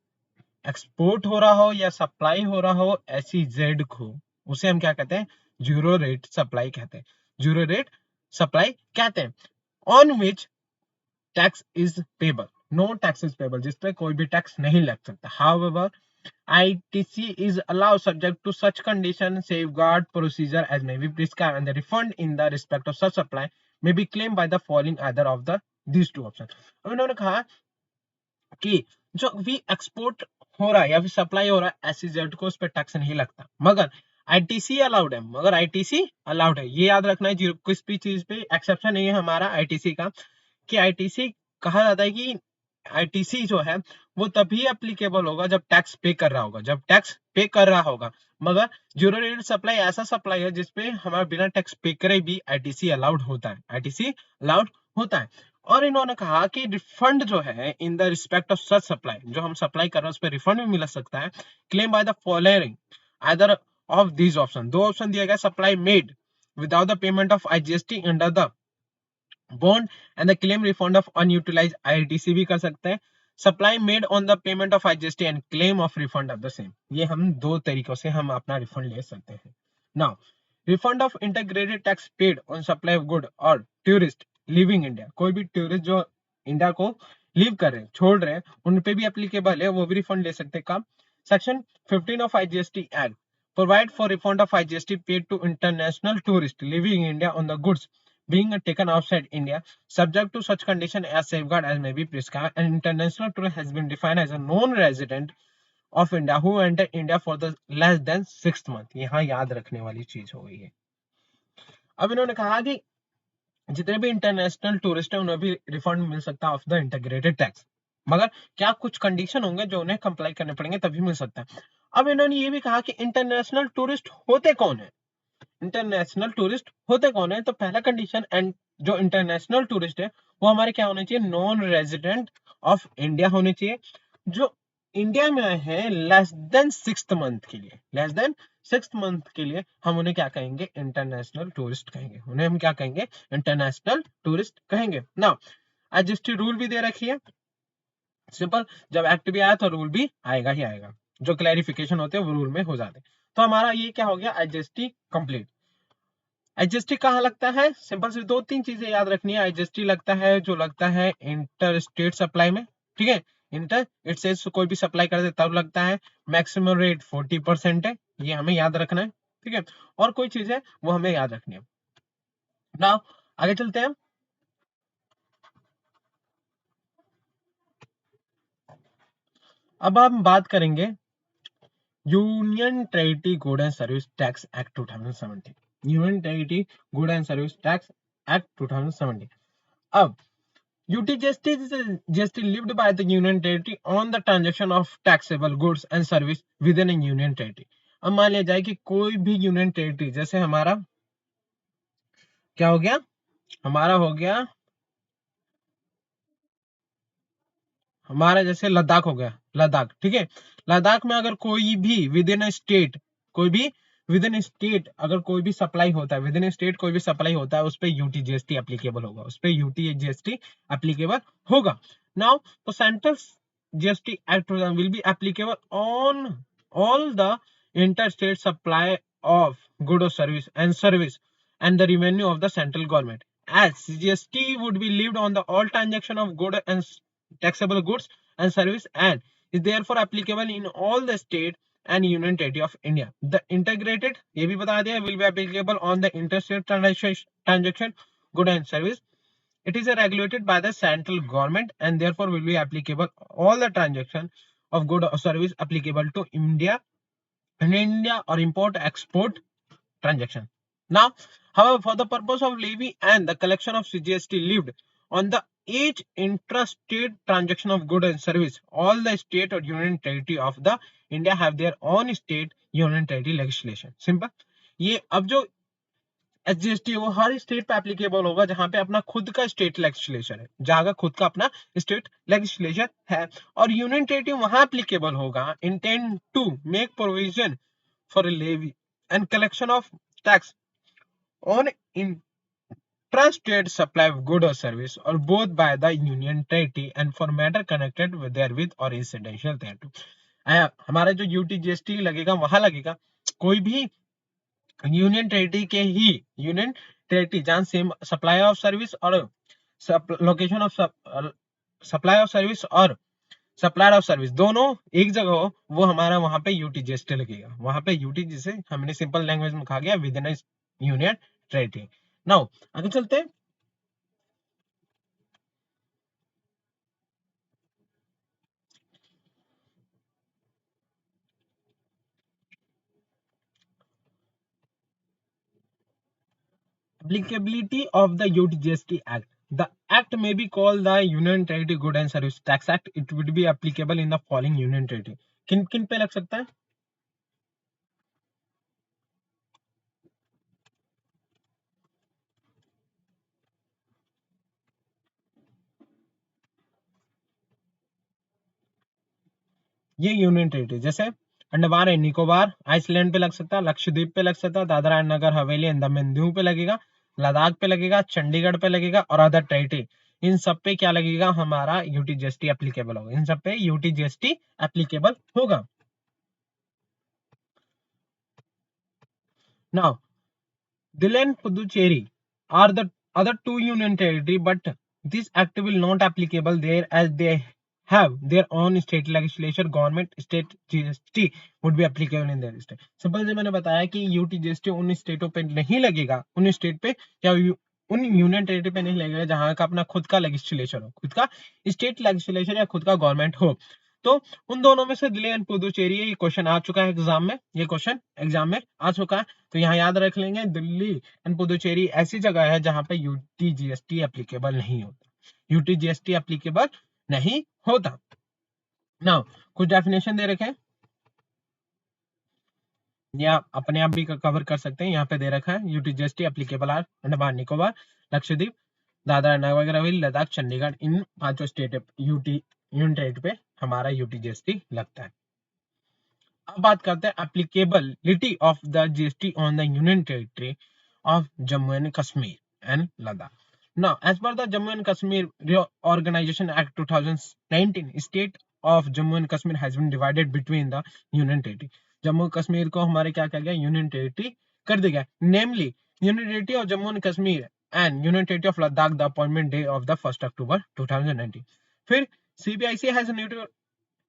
एक्सपोर्ट हो रहा हो या सप्लाई हो रहा हो SEZ को, उसे हम क्या कहते हैं? जीरो रेट सप्लाई कहते हैं। जीरो रेट सप्लाई कहते हैं on which tax is payable, no tax is payable, जिसपे कोई भी टैक्स नहीं लग सकता। However ITC is allowed subject to such condition safeguard procedure as may be prescribed, and the refund in the respect of such supply may be claimed by the following either of the these two options. अब इन्होंने कहा कि जो भी export हो रहा है या फिर सप्लाई हो रहा है SEZ को उस पर टैक्स नहीं लगता, मगर ITC अलाउड है, ITC अलाउड है, ये याद रखना है। किस भी चीज पे एक्सेप्शन नहीं है हमारा ITC का, कि ITC कहा जाता है कि ITC जो है वो तभी एप्लीकेबल होगा जब टैक्स पे कर रहा होगा, जब टैक्स पे कर रहा होगा। मगर जीरो रेट सप्लाई ऐसा सप्लाई है जिसपे हमारा बिना टैक्स पे करे भी ITC अलाउड होता है, ITC अलाउड होता है। और इन्होंने कहा कि रिफंड जो है in the respect of such supply, जो हम सप्लाई कर रहे हैं उस पर रिफंड भी मिल सकता है, claim by the following either of these option. दो ऑप्शन दिया गया, supply made without the payment of IGST under the bond and the claim refund of unutilised ITC भी कर सकते हैं, supply made on the payment of IGST and claim of refund of the same. ये हम दो तरीकों से हम अपना रिफंड ले सकते हैं। Now refund of integrated tax paid on supply of good और टूरिस्ट लिविंग इंडिया, कोई भी टूरिस्ट जो इंडिया को लीव कर रहे हैं, छोड़ रहे हैं, उन पे भी एप्लीकेबल है, वो भी रिफंड ले सकते हैं। कब? Section 15 of IGST act provide for refund of IGST paid to international tourist leaving India on the goods being taken outside India, subject to such condition as safeguard as may be prescribed. An international tourist has been defined as a non-resident of India who entered India for the less than 6th month. यहाँ याद रखने वाली चीज हो गई है। अब इन्होंने कहा कि जितने भी इंटरनेशनल टूरिस्ट है उन्हें भी रिफंड मिल सकता है ऑफ द इंटीग्रेटेड टैक्स, मगर क्या कुछ कंडीशन होंगे जो उन्हें कंप्लाई करने पड़ेंगे तभी मिल सकता है। अब इन्होंने ये भी कहा कि इंटरनेशनल टूरिस्ट होते कौन है, इंटरनेशनल टूरिस्ट होते कौन है। तो पहला कंडीशन, एंड जो इंटरनेशनल टूरिस्ट है वो हमारे क्या होने चाहिए, नॉन रेजिडेंट ऑफ इंडिया होने चाहिए, जो इंडिया में है लेस देन 6th मंथ के लिए, लेस देन 6th मंथ के लिए हम उन्हें क्या कहेंगे, इंटरनेशनल टूरिस्ट कहेंगे, उन्हें हम क्या कहेंगे, इंटरनेशनल टूरिस्ट कहेंगे। नाउ IGST रूल भी दे रखी है, सिंपल, जब एक्ट भी आया तो रूल भी आएगा ही आएगा, जो क्लैरिफिकेशन होते हैं वो रूल में हो जाते हैं। तो हमारा ये क्या हो गया, IGST कंप्लीट। IGST कहाँ लगता है, सिंपल से दो तीन चीजें याद रखनी है। IGST लगता है जो लगता है इंटर स्टेट सप्लाई में, ठीक है, इंटर इट से कोई भी सप्लाई कर दे तब लगता है, मैक्सिमम रेट 40% है, ये हमें याद रखना है, ठीक है। और कोई चीज है वो हमें याद रखनी है। नाउ आगे चलते हैं। अब हम बात करेंगे union territory good and service tax act 2017, union territory good and service tax act 2017। अब UTGST is GST levied by the union territory on the transaction of taxable goods and service within a union territory। अब मान लिया जाए कि कोई भी union territory, जैसे हमारा क्या हो गया, हमारा हो गया, हमारा जैसे लद्दाख हो गया, लद्दाख, ठीक है। लद्दाख में अगर कोई भी विद इन स्टेट, कोई भी विद इन स्टेट अगर कोई भी सप्लाई होता है, विद इन स्टेट कोई भी सप्लाई होता है, उस पर UTGST एप्लीकेबल होगा, उस पर UTGST एप्लीकेबल होगा। नाउ तो central GST act will be applicable on all the interstate supply of good or service and the revenue of the central government, as GST would be levied on the all transaction of good and taxable goods and service and is therefore applicable in all the state and union territory of India. The integrated, ये भी बता दिया, will be applicable on the interstate transaction good and service. It is regulated by the central government and therefore will be applicable all the transaction of good or service applicable to India in India or import export transaction. Now, however, for the purpose of levy and the collection of GST levied on the each intrastate transaction of goods and service, all the state or union territory of the India have their own state union territory legislation. Simple. ये अब जो SGST है वो हर state पे applicable होगा जहां पे अपना खुद का स्टेट लेजिस्लेशन है, जहां का खुद का अपना स्टेट लेजिस्लेशन है, और यूनियन टेरिटरी वहां एप्लीकेबल होगा intend to make provision for levy and collection of tax on intrastate supply of good or service or both by the union territory and for matter connected with therewith or incidental thereto। हमारा जो UTGST लगेगा वहां लगेगा कोई भी union territory के ही, union territory जहां same supply of service और location of supply of service और सप्लायर ऑफ सर्विस दोनों एक जगह हो, वो हमारा वहां पे यूटीजीएसटी लगेगा। वहां पे यूटी जिसे हमने सिंपल लैंग्वेज में कहा गया with in union territory. Now आगे चलते हैं। Applicability of the UTGST Act. The act may be called the Union Territory Good and Service Tax Act. It would be applicable in the following Union Territory. किन किन पे लग सकता है? ये यूनियन टेरिटरी जैसे अंडमान एंड निकोबार, आइसलैंड पे लग सकता है, लक्षद्वीप पे लग सकता है, दादरा एंड नगर हवेली, अंडमान दीव पे लगेगा, लद्दाख पे लगेगा, चंडीगढ़ पे लगेगा और अदर टेरिटरी। इन सब पे क्या लगेगा? हमारा यूटीजीएसटी एप्लीकेबल होगा। इन सब पे यूटीजीएसटी एप्लीकेबल होगा। Now Delhi and Puducherry are the other two union territory, but this act will not applicable there as they have their own state legislation. Government state GST would be applicable in their state. Simple से मैंने बताया कि UT GST उन स्टेटों पे नहीं लगेगा, उन state पे या उन यूनियन टेरिटरी पे नहीं लगेगा जहां का अपना खुद का लेजिस्लेशन हो, खुद का स्टेट लेजिस्लेशन या खुद का गवर्नमेंट हो। तो उन दोनों में से दिल्ली एंड पुदुचेरी, ये क्वेश्चन आ चुका है एग्जाम में, ये क्वेश्चन एग्जाम में आ चुका है। तो यहाँ याद रख लेंगे, दिल्ली एंड पुदुचेरी ऐसी जगह है जहां पे यूटीजीएसटी एप्लीकेबल नहीं होता, यूटीजीएसटी एप्लीकेबल नहीं होता। नाउ कुछ डेफिनेशन दे रखे हैं, या अपने आप भी कवर कर सकते हैं। यहाँ पे दे रखा है UTGST applicable are Andaman Nicobar, Lakshadweep, Dadra Nagar Haveli, Ladakh, Chandigarh. इन पांचों स्टेट यूनियन टेरिटरी पे हमारा यूटीजीएसटी लगता है। अब बात करते हैं applicability of the GST on the union territory of Jammu and Kashmir and Ladakh. Now, as per the Jammu and Kashmir Reorganization Act 2019, state of Jammu and Kashmir has been divided between the Union Territory. Jammu Kashmir को हमारे क्या किया गया? Union territory कर दिया गया। Namely union territory of Jammu and Kashmir and union territory of Ladakh the appointment day of the 1 October 2019। फिर CBIC has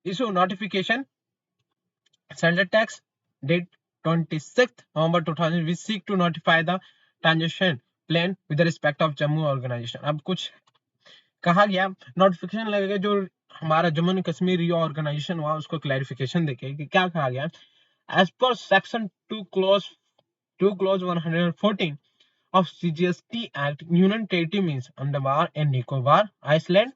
issued notification standard tax date 26th November 2000, we seek to notify the transition plan with the respect of Jammu organization। अब कुछ कहा गया, notification लगेगा जो हमारा Jammu and Kashmir reorganisation हुआ उसको क्लैरिफिकेशन देके कि क्या कहा गया। As per section 2 clause 114 of CGST Act, Union Territory means Andaman and Nicobar, Iceland,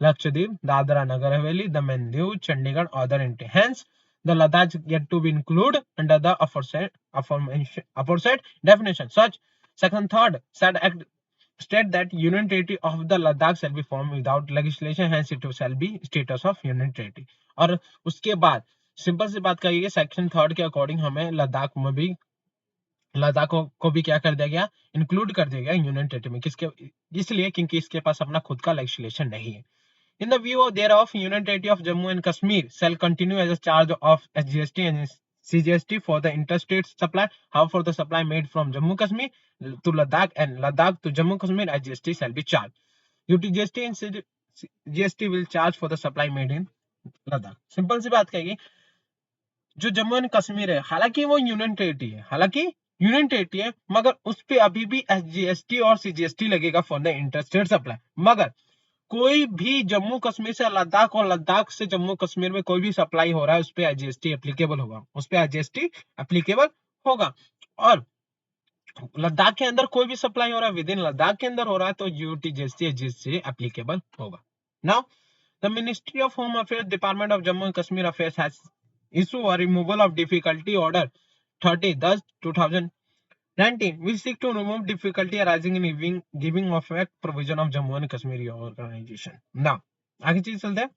Lakshadweep, Dadra Nagar Haveli, Daman Diu, Chandigarh, other entity. Hence, the Ladakh yet to be included under the aforesaid definition. Such Section 3rd said act state that Union Territory of the Ladakh shall be formed without legislation, hence it shall be status of Union Territory। और उसके बाद simple सी बात कहिए, section 3rd के according हमें लद्दाख में भी, लद्दाख को भी क्या कर दिया गया? इंक्लूड कर दिया गया यूनियन टेरिटरी में। किसके? इसलिए क्योंकि इसके पास अपना खुद का लेजिस्लेशन नहीं है। In the view thereof, Union Territory of Jammu and Kashmir shall continue as a charge of SGST and CGST for the interstate supply. However, the supply made from Jammu Kashmir to Ladakh and Ladakh to Jammu Kashmir, SGST shall be charged. UTGST and CGST will charge for the supply made in Ladakh। Simple सी बात कहेगी, जो Jammu and Kashmir है, हालांकि वो union territory है, मगर उस पर अभी भी SGST और CGST लगेगा फॉर द इंटरस्टेट सप्लाई। मगर कोई भी जम्मू कश्मीर से लद्दाख और लद्दाख से जम्मू कश्मीर में कोई भी सप्लाई हो रहा है, उस पर IGST एप्लीकेबल होगा, और लद्दाख के अंदर कोई भी सप्लाई हो रहा है, विद इन लद्दाख के अंदर हो रहा है, तो UTGST SGST एप्लीकेबल होगा। Now the ministry of home affairs, department of Jammu and Kashmir affairs has issue a removal of difficulty order 30/10/2019, we seek to remove difficulty arising in giving effect provision of Jammu and Kashmir organization। Now, आगे चीज चलते हैं।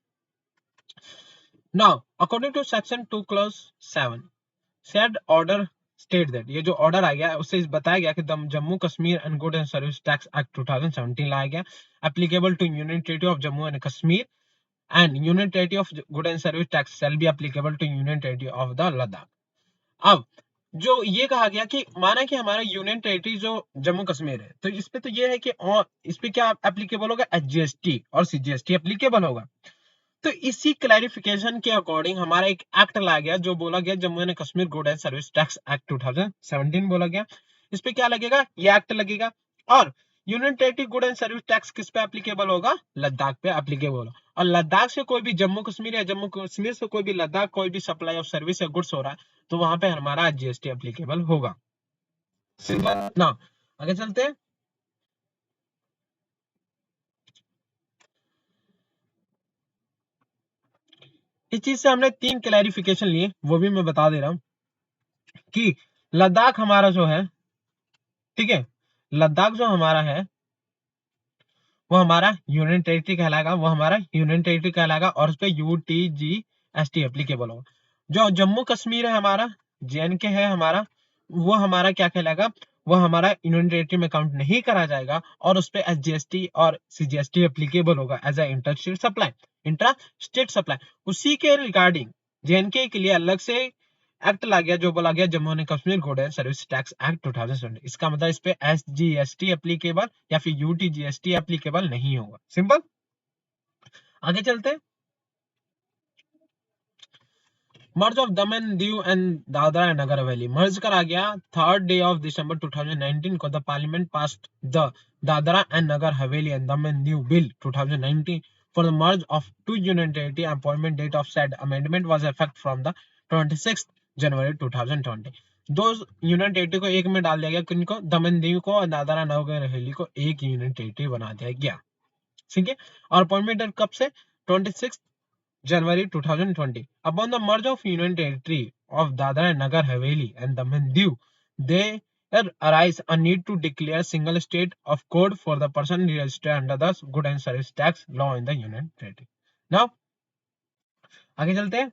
Now, according to section 2 clause 7, said order state that, ये जो order आ गया उससे बताया गया कि Jammu Kashmir and good and service tax act 2017 लाया गया, applicable to union territory of Jammu and Kashmir and union territory of good and service tax shall be applicable to union territory of the Ladakh. अब जो ये कहा गया कि माना कि हमारा यूनियन टेरिटरी जो जम्मू कश्मीर है, तो इस पे तो ये है कि और इस पे क्या एप्लीकेबल होगा? SGST और CGST एप्लीकेबल होगा। तो इसी क्लैरिफिकेशन के अकॉर्डिंग हमारा एक एक्ट लाया गया जो बोला गया Jammu and Kashmir good and service tax act 2017 बोला गया। इस पे क्या लगेगा, ये एक्ट लगेगा। और union territory good and service tax किस पे एप्लीकेबल होगा, लद्दाख पे एप्लीकेबल होगा। और लद्दाख से कोई भी जम्मू कश्मीर या जम्मू कश्मीर से कोई भी लद्दाख कोई भी सप्लाई ऑफ सर्विस या गुड्स हो रहा है तो वहां पे हमारा जीएसटी एप्लीकेबल होगा। सिंपल ना, आगे चलते हैं। इस चीज से हमने 3 क्लैरिफिकेशन लिए, वो भी मैं बता दे रहा हूं कि लद्दाख हमारा जो है, ठीक है, लद्दाख जो हमारा है वो हमारा यूनियन टेरिटरी कहलाएगा, वो हमारा यूनियन टेरिटरी कहलाएगा और उस पर UTGST एप्लीकेबल होगा। जो जम्मू कश्मीर है हमारा, JNK है हमारा, वो हमारा क्या कहलाएगा, वो हमारा यूनियन टेरिटरी में काउंट नहीं करा जाएगा और उस पर SGST और CGST एप्लीकेबल होगा as a inter state supply, intra state supply. उसी के रिगार्डिंग JNK के लिए अलग से एक्ट ला गया जो बोला गया Jammu and Kashmir good and service tax act 2020। इसका मतलब इस पे SGST एप्लीकेबल या फिर UTGST एप्लीकेबल नहीं होगा। सिंपल, आगे चलते हैं। मर्ज of Daman Diu and Dadra and Nagar हवेली मर्ज करा गया 3rd day of December 2019 को। The parliament passed the Dadra and Nagar Haveli and Daman Diu bill 2019 for the merge of two union territory. Appointment date of said amendment was effect from the 26th January 2020। दो union territory को एक में डाल दिया गया, किनको, दमन दीव को और दादरा नगर हवेली को एक यूनियन टेरिटरी बना दिया गया। ठीक है, और अपॉइंटमेंट डेट कब से, 26 January 2020। Upon the merge of Union Territory of Dadra and Nagar Haveli and Daman Diu, there arise a need to declare single state of code for the person registered under the good and service tax law in the Union Territory। Now, आगे चलते हैं।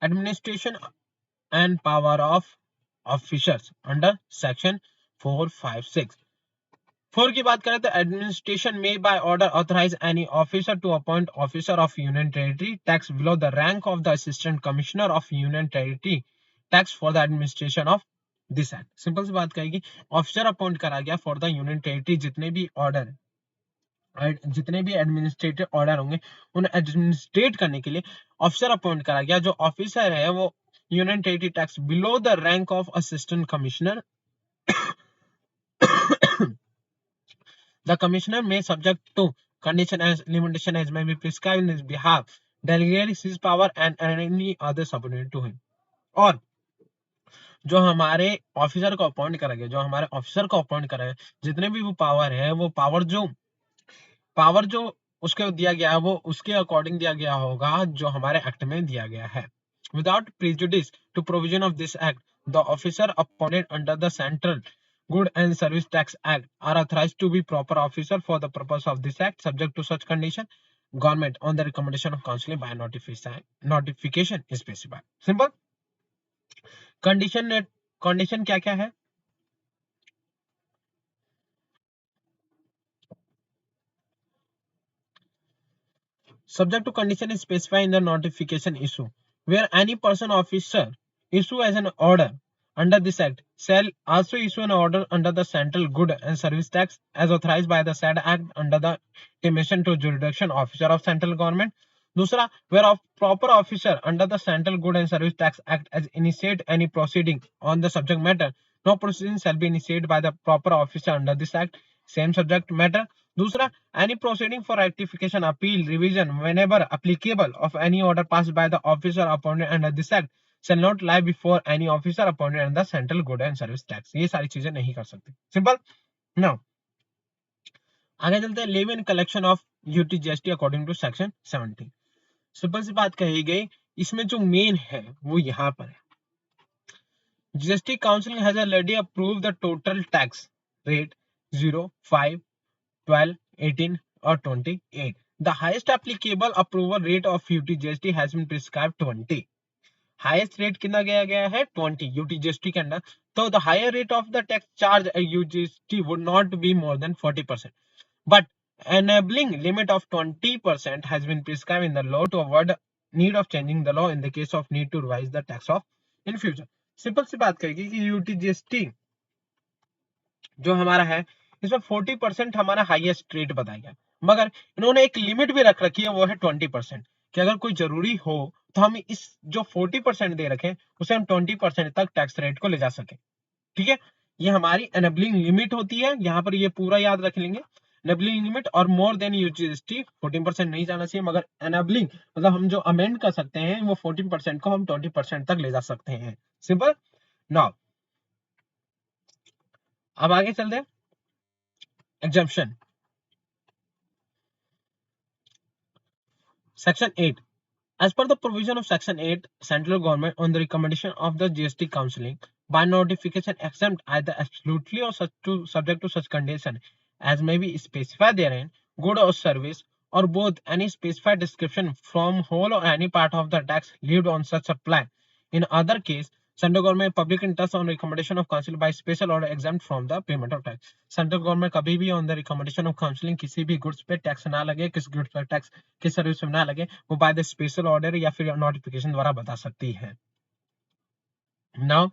Administration and power of officers under section 456। 4 की बात करें तो administration में by order authorise any officer to appoint officer of union territory tax below the rank of the assistant commissioner of union territory tax for the administration of this act. Simple सी बात कहेगी, officer appoint करा गया for the union territory, जितने भी order, जितने भी administrative order होंगे उन्हें एडमिनिस्ट्रेट करने के लिए ऑफिसर अपॉइंट करा गया। जो ऑफिसर है वो union territory tax below the rank of assistant commissioner. The commissioner may, subject to condition as limitation as may be prescribed in his behalf, delegate his power and any other subordinate to him। और जो हमारे officer को appoint करा गया, जो हमारे officer को appoint करा गया, जितने भी वो पावर है, वो पावर जो उसको दिया गया है वो उसके अकॉर्डिंग दिया गया होगा जो हमारे एक्ट में दिया गया है। Without prejudice to provision of this act, the officer appointed under the Central Good and Service Tax Act are authorized to be proper officer for the purpose of this act, subject to such condition, government on the recommendation of council by notification is specified। Simple। Condition क्या क्या है, subject to condition is specified in the notification issue, where any person officer issue as an order under this act shall also issue an order under the Central Good and Service Tax as authorized by the said act under the intimation to jurisdiction officer of central government। दूसरा, where of proper officer under the Central Good and Service Tax Act as initiate any proceeding on the subject matter, no proceeding shall be initiated by the proper officer under this act, same subject matter। दूसरा, any proceeding for rectification, appeal, revision whenever applicable of any order passed by the officer appointed under this act shall not lie before any officer appointed under the Central Good and Service Tax। ये सारी चीजें नहीं कर सकते। Simple. Now आगे चलते हैं। Levy and collection of UTGST according to section 17। Simple सी बात कही गई, इसमें जो मेन है वो यहाँ पर है। GST Council has already approved the total tax rate 0, 5, 12, 18 or 28। The highest applicable approval rate of UTGST has been prescribed 20। Highest rate कितना गया गया है 20 UTGST के अंदर। तो the higher rate of the tax charge UTGST would not be more than 40%, but enabling limit of 20% has been prescribed in the law to avoid need of changing the law in the case of need to revise the tax of in future। Simple सी बात कहेगी कि UTGST जो हमारा है इसमें 40% हमारा highest rate बताया गया, मगर इन्होंने एक लिमिट भी रख रखी है, वो है 20%, कि अगर कोई जरूरी हो तो हम इस जो 40% दे रखे उसे हम 20% तक टैक्स रेट को ले जा सके। ठीक है, ये हमारी एनेबलिंग लिमिट होती है, यहाँ पर ये पूरा याद रख लेंगे। एनेबलिंग लिमिट और मोर देन यूजीएसटी 14% नहीं जाना चाहिए, मगर एनेबलिंग मतलब हम जो अमेंड कर सकते हैं वो 14% को हम 20% तक ले जा सकते हैं। सिंपल। नाउ अब आगे चलते हैं। Exemption section 8। As per the provision of Section 8, central government, on the recommendation of the GST Council, by notification exempt either absolutely or subject to such condition as may be specified therein, good or service, or both any specified description from whole or any part of the tax levied on such supply. In other case, central government public interest on recommendation of council by special order exempt from the payment of tax. Central government कभी भी on the recommendation of counselling किसी भी goods पे tax ना लगे, किस goods पर tax, किस सर्विस में ना लगे, वो बाय द स्पेशल ऑर्डर या फिर नोटिफिकेशन द्वारा बता सकती है। Now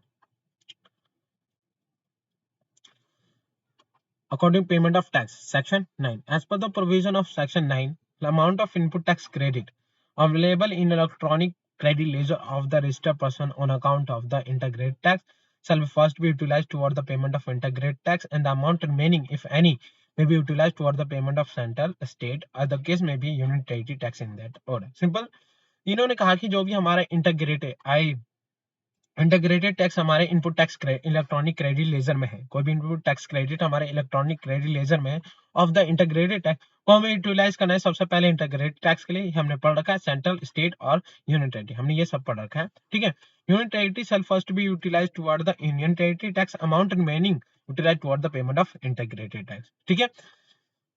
according payment of tax, section 9, as per the provision of section 9, the amount of input tax credit available in electronic credit ledger of the registered person on account of the integrated tax shall first be utilized toward the payment of integrated tax, and the amount remaining, if any, may be utilized toward the payment of central, state, or the case may be unit tax in that order. Simple. इन्होंने कहा कि जो भी हमारा integrated tax हमारे input tax electronic credit ledger में है, कोई भी इनपुट टैक्स क्रेडिट हमारे इलेक्ट्रॉनिक क्रेडिट लेजर में है ऑफ द इंटीग्रेटेड टैक्स को हमें यूटिलाइज करना है। सबसे पहले इंटीग्रेटेड टैक्स के लिए हमने पढ़ रखा है सेंट्रल, स्टेट और यूनियन टेरिटरी, हमने ये सब पढ़ रखा है। ठीक है, union territory shall first be utilize toward the union territory tax amount remaining utilize toward the payment of integrated tax. ठीक है,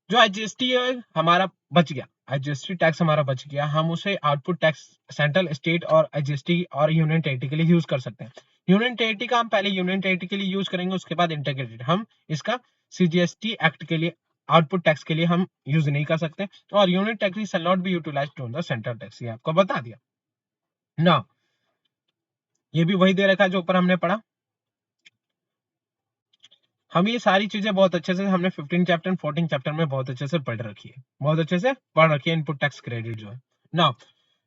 जो आईजीएसटी है हमारा बच गया, आईजीएसटी टैक्स हमारा बच गया, हम उसे आउटपुट टैक्स सेंट्रल, स्टेट और आईजीएसटी और यूनियन टेरिटरी के लिए यूज कर सकते हैं। यूनियन टेरिटरी का हम पहले यूनियन टेरिटरी के लिए यूज करेंगे, उसके बाद इंटीग्रेटेड हम इसका सीजीएसटी एक्ट के लिए आउटपुट टैक्स के लिए हम यूज नहीं कर सकते, और union tax shall not be utilized to the central tax, ये आपको बता दिया ना। ये भी वही दे रखा है जो ऊपर हमने पढ़ा। हम ये सारी चीजें बहुत अच्छे से हमने 15 चैप्टर 14 चैप्टर में बहुत अच्छे से पढ़ रखी है, बहुत अच्छे से पढ़ रखी है इनपुट टैक्स क्रेडिट जो है। Now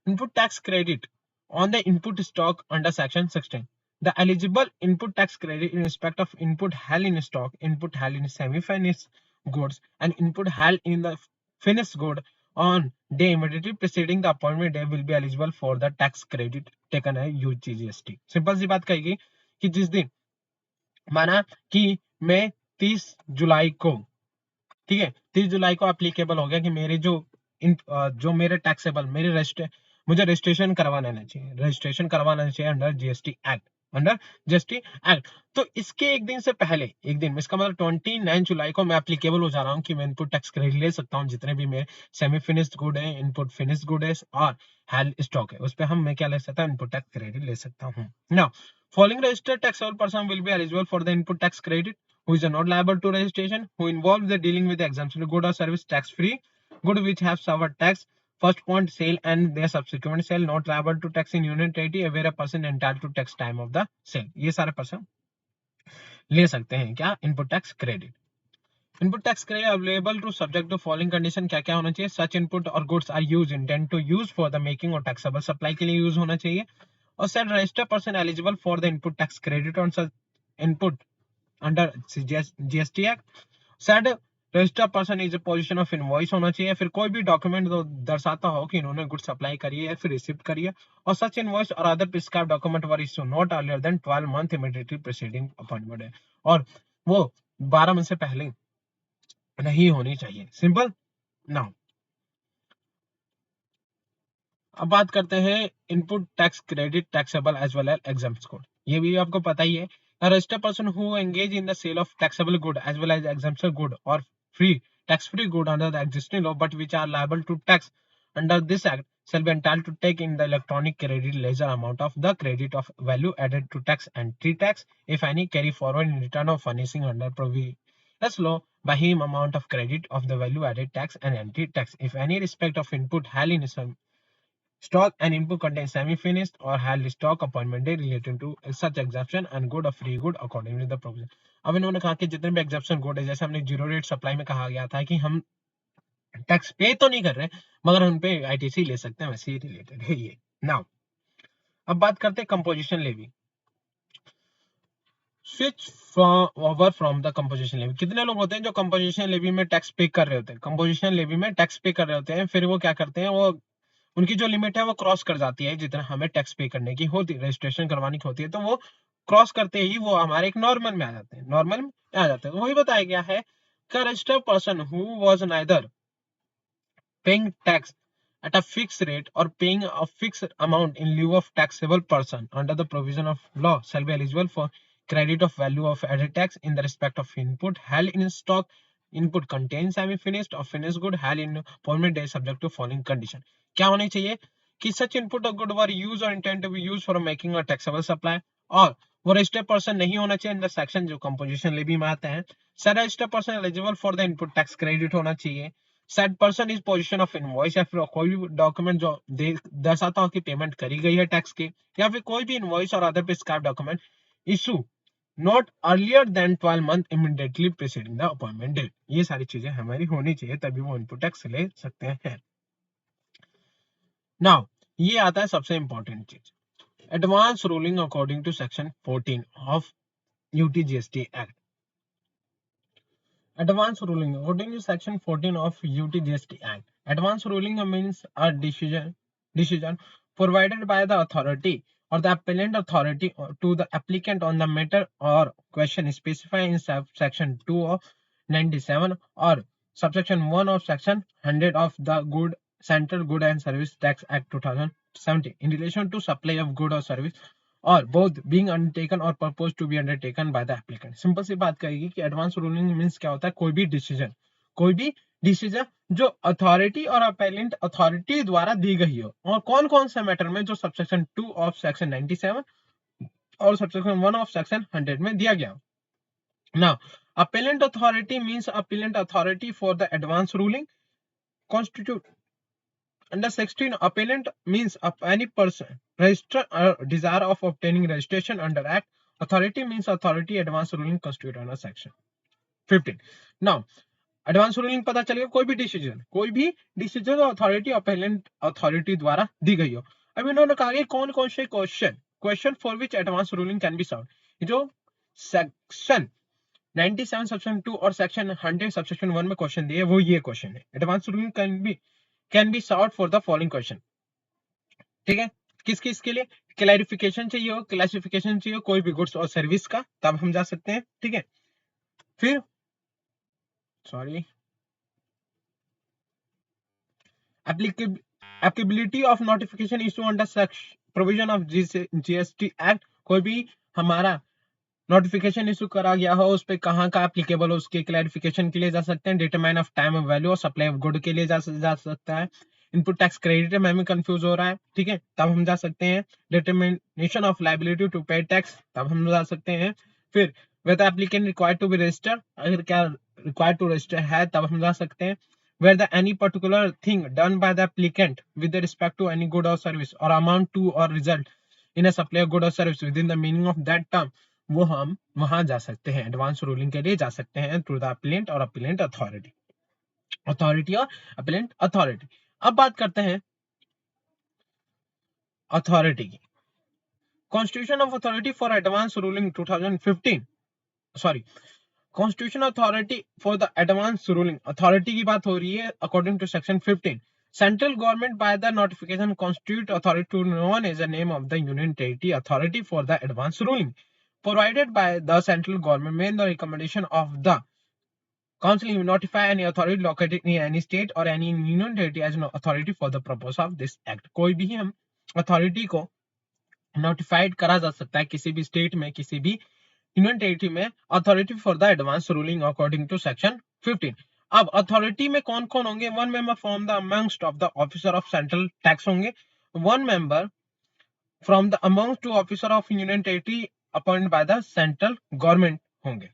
input tax credit on the input stock under section 16, the eligible input tax credit in respect of input held in stock, input held in semi-finished goods, and input held in the finished good on day immediately preceding the appointment day will be eligible for the tax credit taken as UGST। Simple सी बात कहेगी कि जिस दिन माना कि मैं 30 जुलाई को, ठीक है, 30 जुलाई को एप्लीकेबल हो गया कि मेरे जो मेरे टैक्सेबल मेरे मुझे रजिस्ट्रेशन करवाना चाहिए, रजिस्ट्रेशन करवाना चाहिए under GST act, under GST act. तो इसके एक दिन से पहले, एक दिन इसका मतलब 29 जुलाई को मैं एप्लीकेबल हो जा रहा हूँ कि मैं इनपुट टैक्स क्रेडिट ले सकता हूँ, जितने भी मेरे सेमी फिनिश्ड गुड है, इनपुट फिनिश्ड गुड है और हेल्ड स्टॉक है, उस पर हम मैं क्या ले सकता हूँ, इनपुट टैक्स क्रेडिट ले सकता हूँ। Now following registered taxable person will be eligible for the input tax credit who is not liable to registration, who involves the dealing with the exemption good or service tax free good which have served tax first point sale and their subsequent sale not liable to tax in union territory where a person entitled to tax time of the sale। ये सारे person ले सकते हैं क्या, input tax credit. Input tax credit available to subject to following condition, क्या क्या होना चाहिए, सच इनपुट और goods are use intend to use for the making और टैक्सेबल सप्लाई के लिए यूज होना चाहिए, और said registered person eligible for the input tax credit on such input under GST Act, said registered person is a position of invoice होना चाहिए, फिर कोई भी डॉक्यूमेंट दर्शाता हो कि इन्होंने गुड सप्लाई करी है फिर रिसीव करी है, और सच इनवॉइस और other prescribed document were issue not earlier than 12 month immediately preceding appointment है, और वो 12 मंथ से पहले नहीं होनी चाहिए। सिंपल। नाउ अब बात करते हैं input tax credit taxable as well as exams code. ये भी आपको पता ही है, a registered person who engage in the sale of taxable good as well as exemption good or free tax free good under the existing law but which are liable to tax under this act shall be entitled to take in the electronic credit ledger amount of the credit of value added to tax and tax if any carry forward in return of furnishing under provisional law by him amount of credit of the value added tax and entry tax if any respect of input held in some stock and input contains semi-finished or held stock appointment day relating to such exemption and good or free good according to the provision। अब इन्होंने कहा कि जितने भी exemption good है, जैसे हमने zero rate supply में कहा गया था कि हम टैक्स पे तो नहीं कर रहे मगर उन पे आईटीसी ले सकते हैं, वैसे ही रिलेटेड है ये। नाउ अब बात करते हैं composition levy. Switch over from the composition levy. कितने लोग होते हैं जो कंपोजिशन लेवी में टैक्स पे कर रहे होते हैं, कंपोजिशन लेवी में टैक्स पे कर रहे होते हैं, फिर वो क्या करते हैं, वो उनकी जो लिमिट है वो क्रॉस कर जाती है, जितना हमें टैक्स पे करने की होती है, रजिस्ट्रेशन करवानी की होती है, तो वो क्रॉस करते ही वो हमारे एक नॉर्मल में आ जाते हैं, नॉर्मल में आ जाते हैं। तो वही बताया गया है कि registered person who was neither paying tax at a fixed rate or paying a fixed amount in lieu of taxable person under the provision of law shall be eligible for credit of value of added tax in the respect of input held in stock. Input contains semi-finished or finished good held in appointment day subject to following condition. क्या होनी चाहिए कि such input or good were used or intended to be used for making a taxable supply, और वो registered person नहीं होना चाहिए under section जो कंपोजिशन लेवी में आते हैं। Sir registered person eligible for the input tax credit होना चाहिए। Set person is position of invoice, या फिर कोई भी डॉक्यूमेंट जो दर्शाता हो कि पेमेंट करी गई है टैक्स की, या फिर कोई भी इनवॉइस और other prescribe document issue not earlier than 12 month immediately preceding the appointment date. ये सारी चीजें हमारी होनी चाहिए तभी वो इनपुट टैक्स ले सकते हैं। नाउ ये आता है सबसे इंपॉर्टेंट चीज, advance ruling according to section 14 of UTGST act. Advance ruling. According to Section 14 of UTGST Act, advance ruling means a decision provided by the authority or the appellant authority to the applicant on the matter or question specified in Section 2 of 97 or subsection 1 of Section 100 of the Central Good and Service Tax Act 2017 in relation to supply of good or service और both being undertaken or proposed to be undertaken by the applicant। Simple सी बात कहेगी कि advance ruling means क्या होता है, कोई भी डिसीजन जो अथॉरिटी और अपेलेंट अथॉरिटी द्वारा दी गई हो, और कौन कौन से मैटर में, जो सबसेक्शन 2 ऑफ सेक्शन 97 और सबसेक्शन 1 ऑफ सेक्शन 100 में दिया गया। Now appellant authority means appellant authority for the advance ruling constitute under 16. Appellant means any person register or desire of obtaining registration under act. Authority means authority advance ruling constitute under section 15. Now advance ruling पता चलेगा कोई भी decision authority appellant authority द्वारा दी गई हो। अब इन्होंने कहा कि कौन कौन से question for which advance ruling can be solve. जो सेक्शन 97 सेक्शन 2 और सेक्शन 100 सेक्शन 1 में क्वेश्चन दिए वो ये क्वेश्चन है, advance ruling can be solve for the following question. ठीक है, किसके लिए क्लैरिफिकेशन चाहिए हो, क्लासिफिकेशन चाहिए हो कोई भी गुड्स और सर्विस का, तब हम जा सकते हैं। ठीक है, फिर applicability of notification issue under provision of GST Act। कोई भी हमारा नोटिफिकेशन इशू करा गया हो उस पर कहाँ का एप्लीकेबल हो उसके क्लैरिफिकेशन के लिए जा सकते हैं। Determine of time of value और सप्लाई ऑफ गुड के लिए जा सकता है। इनपुट टैक्स क्रेडिट में हमें कंफ्यूज हो रहा है, ठीक है, तब हम जा सकते हैं। Determination of liability to pay tax, तब हम जा सकते हैं। फिर whether applicant required to be register, अगर क्या रिक्वायर्ड टू रजिस्टर है तब हम जा सकते हैं। whether any particular thing done by the applicant with respect to any good or service or amount to or result in a supply of good or service within the meaning of that term, वो हम वहां जा सकते हैं, advance ruling के लिए जा सकते हैं थ्रू द अपीलेंट और अपीलेंट अथॉरिटी और अपीलेंट अथॉरिटी। अब बात करते हैं अथॉरिटी की। Constitution of authority for advance ruling 2015, sorry, constitution authority for the advance ruling authority की बात हो रही है। According to section 15, central government by the notification constitute authority to known as the name of the union territory authority for the advance ruling provided by the central government made the recommendation of the council to notify any authority located in any state or any union territory as an authority for the purpose of this act। कोई भी हम authority को notified करा जा सकता है किसी भी स्टेट में, किसी भी यूनियन टेरिटरी में, authority for the advance ruling according to section 15। अब अथॉरिटी में कौन कौन होंगे? One member from the amongst of the officer of central tax होंगे, one member from the amongst to officer of union territory appointed by the central government होंगे,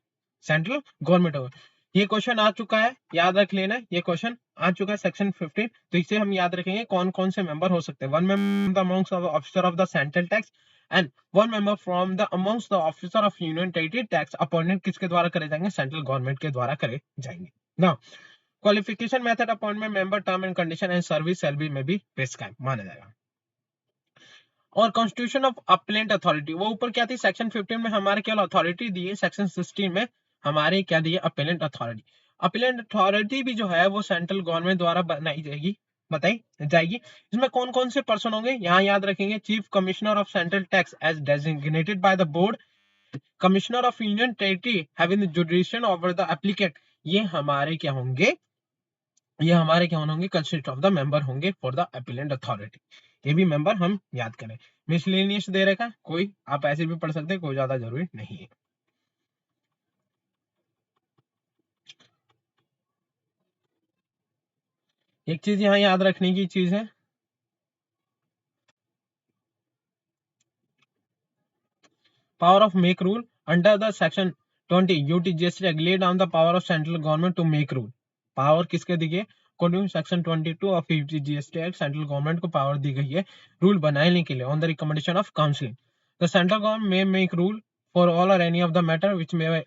central government होंगे। ये क्वेश्चन आ चुका है, याद रख लेना, ये क्वेश्चन आ चुका है सेक्शन 15, तो इसे हम याद रखेंगे कौन कौन से मेंबर हो सकते हैं। One member amongst of officer of the central tax and one member from the amongst the officer of union territory tax appointed किसके द्वारा करे जाएंगे? सेंट्रल गवर्नमेंट के द्वारा करे जाएंगे। Now qualification method appointment member term and condition and service shall be में be prescribe माना जाएगा। और कॉन्स्टिट्यूशन ऑफ अपीलेंट अथॉरिटी, वो ऊपर क्या थी सेक्शन 15 में हमारे केवल अथॉरिटी दी है, सेक्शन 16 में हमारे क्या दी है अपीलेंट अथॉरिटी। अपीलेंट अथॉरिटी भी जो है वो सेंट्रल गवर्नमेंट द्वारा बनाई जाएगी, बताई जाएगी। इसमें कौन कौन से पर्सन होंगे यहाँ याद रखेंगे, chief commissioner of central tax as designated by the board, commissioner of union territory having the jurisdiction over the applicant, ये हमारे क्या होंगे, ये हमारे क्या होंगे कंसिस्ट ऑफ द मेंबर होंगे फॉर द अपीलेंट अथॉरिटी। ये भी मेंबर हम याद करें। मिसलेनियस दे रखा कोई, आप ऐसे भी पढ़ सकते हैं, कोई ज्यादा जरूरी नहीं है। एक चीज यहाँ याद रखने की चीज है, power of make rule under the section 20 UTGST regulate on the power of central government to make rule. Power किसके दी गई, according section 22 of UTGST act central government को पावर दी गई है रूल बनाने के लिए on the recommendation of council. The central government may make rule for all और any of the matter which may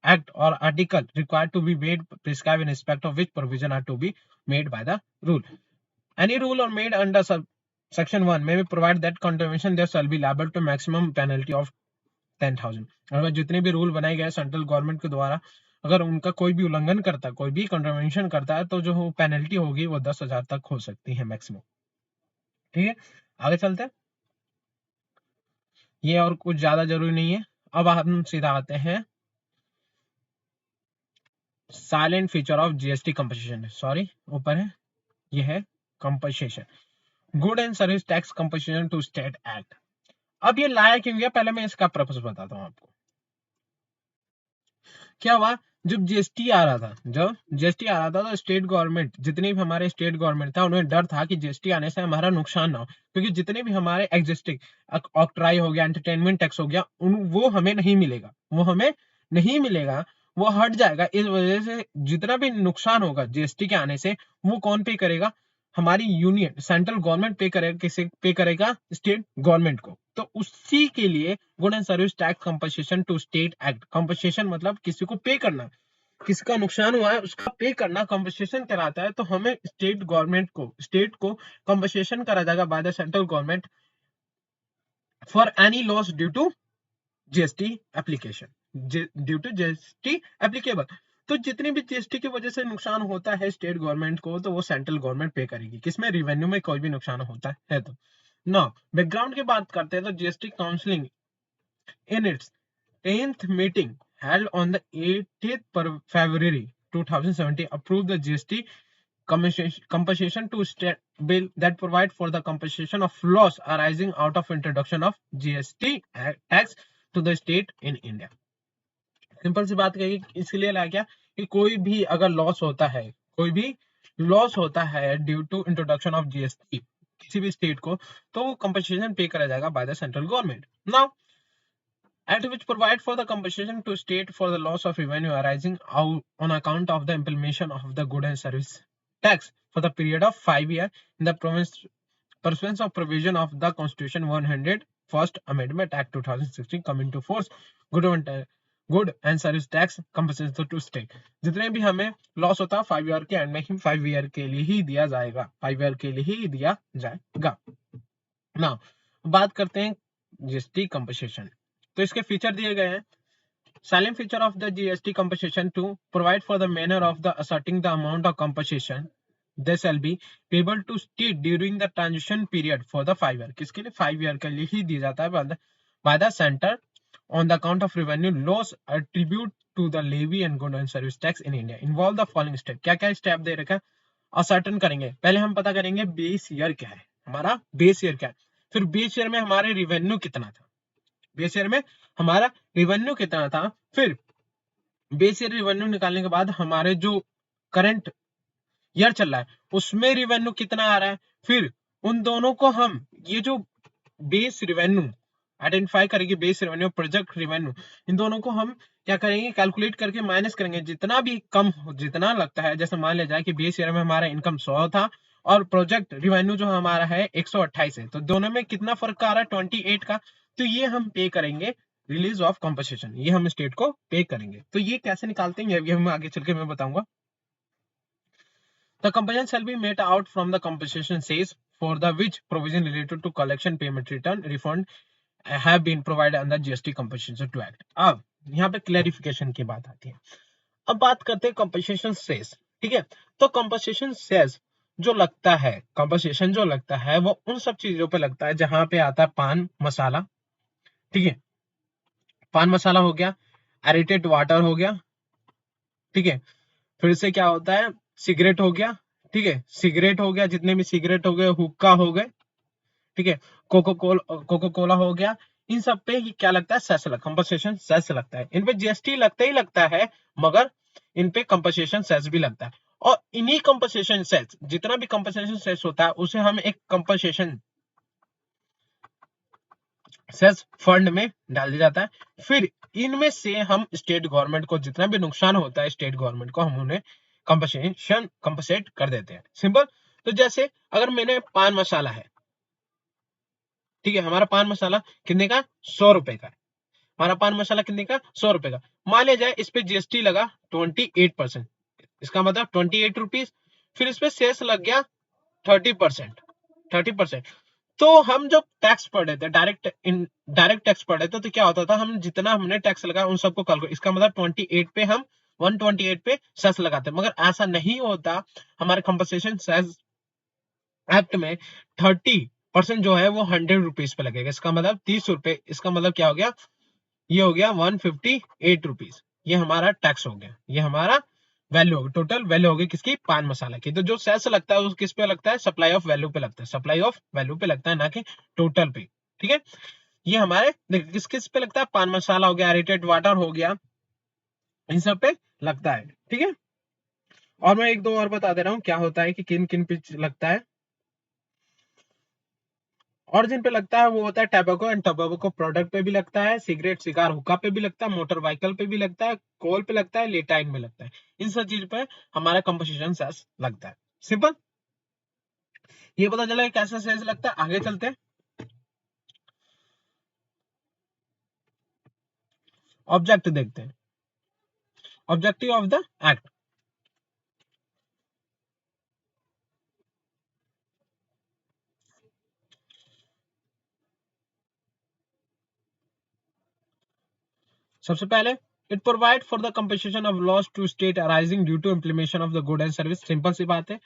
act or article required to be made prescribed in respect of which provision are to be made by the rule. Any rule or made under section 1 may provide that contravention there shall be liable to maximum penalty of 10,000। अगर जितने भी rule बनाए गए central government के द्वारा, अगर उनका कोई भी उल्लंघन करता है, कोई भी कंट्रावेंशन करता है, तो जो पेनल्टी होगी वो 10,000 तक हो सकती है मैक्सिमम। ठीक है, आगे चलते हैं, ये और कुछ ज्यादा जरूरी नहीं है। अब हम सीधा आते हैं silent feature of GST compensation, sorry ऊपर है, ये है compensation, good and service tax compensation to state act. अब ये लाया क्यों गया, पहले मैं इसका पर्पस बताता हूँ आपको। क्या हुआ, जब जीएसटी आ रहा था, जब जीएसटी आ रहा था तो स्टेट गवर्नमेंट, जितने भी हमारे स्टेट गवर्नमेंट था, उन्हें डर था कि जीएसटी आने से हमारा नुकसान ना हो, क्योंकि जितने भी हमारे एग्जिस्टिंग ऑक्ट्राई हो गया, एंटरटेनमेंट टैक्स हो गया, वो हमें नहीं मिलेगा, वो हमें नहीं मिलेगा, वो हट जाएगा। इस वजह से जितना भी नुकसान होगा जीएसटी के आने से, वो कौन पे करेगा, हमारी यूनियन सेंट्रल गवर्नमेंट पे करेगा, किसे पे करेगा, स्टेट गवर्नमेंट को। तो उसी के लिए good and service tax compensation to state act, compensation मतलब किसी को पे करना, किसका नुकसान हुआ है उसका पे करना कंपनसेशन कराता है। तो हमें स्टेट गवर्नमेंट को, स्टेट को कंपनसेशन करा जाएगा by the central government for any loss due to GST application, due to GST applicable. तो जितनी भी जीएसटी की वजह से नुकसान होता है स्टेट गवर्नमेंट को, तो वो सेंट्रल गवर्नमेंट पे करेगी, किसमें, रिवेन्यू में कोई भी नुकसान होता है तो। ना बैकग्राउंड की बात करते हैं तो GST counselling in its 10th meeting held on the 18th February 2017 approved the GST compensation to state bill that provide for the compensation of loss arising out of introduction of GST tax to the state in India। Simple सी बात कही, इसलिए ला क्या कि कोई भी अगर loss होता है, कोई भी लॉस होता है due to introduction of GST किसी भी स्टेट को, तो वो कंपनसेशन पे करा जाएगा by the central government. Now Act which provide for the compensation to state for the loss of revenue arising out on account of the implementation of the good and service tax for the period of 5 years in the pursuance of provision of the Constitution 100 First Amendment Act 2016 come into force, good and service tax compensation to state। जितने भी हमें loss होता है 5 year के and में ही 5 year के लिए ही दिया जाएगा, 5 ईयर के लिए ही दिया जाएगा। नाउ बात करते हैं जीएसटी कंपनसेशन, तो इसके फीचर दिए गए हैं। Silent feature of the GST compensation to provide for the manner of the asserting the amount of compensation this shall be payable to state during the transition period for the 5 year, किसके लिए, 5 year के लिए ही दिया जाता है by the center on the account of revenue loss attribute to the levy and good and service tax in India involve the following step. क्या क्या step दे रखा है, असर्टन करेंगे, पहले हम पता करेंगे बेस ईयर क्या है, हमारा बेस ईयर क्या है, फिर बेस ईयर में हमारे रेवेन्यू कितना था, बेस ईयर में हमारा रेवेन्यू कितना था, फिर बेस ईयर रेवेन्यू निकालने के बाद हमारे जो करंट ईयर चल रहा है उसमें रेवेन्यू कितना आ रहा है, फिर उन दोनों को हम, ये जो बेस रेवेन्यू आइडेंटिफाई करेंगे, बेस रेवेन्यू प्रोजेक्ट रेवेन्यू, इन दोनों को हम क्या करेंगे, कैलकुलेट करके माइनस करेंगे, जितना भी कम जितना लगता है, जैसे मान लिया जाए कि बेस ईयर में हमारा इनकम 100 था और प्रोजेक्ट रेवेन्यू जो हमारा है 128 है, तो दोनों में कितना फर्क आ रहा है, 28 का, तो ये हम पे करेंगे रिलीज ऑफ कंपनसेशन, ये हम स्टेट को पे करेंगे। तो ये कैसे निकालते हैं ये हम आगे चल के मैं बताऊंगा। The compensation shall be made out from the compensation sales for the which provision related to collection, payment, return, refund have been provided under GST Compensation Act. अब यहाँ पे क्लैरिफिकेशन की बात आती है। अब बात करते हैं कंपनसेशन सेस। ठीक है, तो कंपनसेशन सेस जो लगता है, कंपनसेशन जो लगता है वो उन सब चीजों पे लगता है जहां पे आता है पान मसाला। ठीक है, पान मसाला हो गया, एरेटेड वाटर हो गया। ठीक है, फिर से क्या होता है, सिगरेट हो गया। ठीक है, सिगरेट हो गया, जितने भी सिगरेट हो गए, हुक्का हो गए। ठीक है, कोको कोला हो गया। इन सब पे क्या लगता है, सेस कंपनसेशन सेस लगता है। इन पे जीएसटी लगता ही लगता है, मगर इन पे कंपनसेशन सेस भी लगता है। और इन्हीं कंपनसेशन सेस, जितना भी कंपनसेशन सेस होता है उसे हम एक कंपनसेशन सेस फंड में डाल दिया जाता है। फिर इनमें से हम स्टेट गवर्नमेंट को जितना भी नुकसान होता है, स्टेट गवर्नमेंट को हम उन्हें कंपनसेट कर देते हैं। सिंपल। तो जैसे अगर मैंने पान मसाला है, ठीक है, हमारा पान मसाला कितने का, 100 रुपए का है। हमारा पान मसाला कितने का, 100 रुपए का। मान लिया जाए इस पे जीएसटी लगा 28%, इसका मतलब 28 रुपीज। फिर इस पे सेस लग गया 30%, 30%। तो हम जब टैक्स पढ़े थे, डायरेक्ट टैक्स पढ़े थे, तो क्या होता था, हम जितना हमने टैक्स लगा उन सबको कैलकुलेट, इसका मतलब 28 पे हम 128 पे सेस लगाते, मगर ऐसा नहीं होता। हमारे कंपनसेशन सेस एक्ट में 30% जो है वो 100 रुपीज पे लगेगा, इसका मतलब 30 रुपए। इसका मतलब क्या हो गया, ये हो गया 158 रुपीज। ये हमारा टैक्स हो गया, ये हमारा वैल्यू होगी, टोटल वैल्यू होगी किसकी, पान मसाला की। तो जो सेस लगता है वो किस पे लगता है, सप्लाई ऑफ वैल्यू पे लगता है, सप्लाई ऑफ वैल्यू पे लगता है, ना कि टोटल पे। ठीक है, ये हमारे किस किस पे लगता है, पान मसाला हो गया, एरेटेड वाटर हो गया, इन सब पे लगता है। ठीक है, और मैं एक दो और बता दे रहा हूँ क्या होता है कि किन किन पे लगता है। और जिन पे लगता है वो होता है टैबेको एंड टोबैको प्रोडक्ट पे भी लगता है, सिगरेट सिगार हुक्का पे भी लगता है, मोटर व्हीकल पे भी लगता है, कोल पे लगता है, लेटाइन में लगता है। इन सब चीज पे हमारा कंपोजिशन सेस लगता है। सिंपल, ये पता चला है कैसा सेस लगता है। आगे चलते हैं, ऑब्जेक्ट देखते हैं, ऑब्जेक्टिव ऑफ द एक्ट। सबसे पहले, it provide for the compensation of loss to state arising due to implementation of the good and service. Simple सी बात है,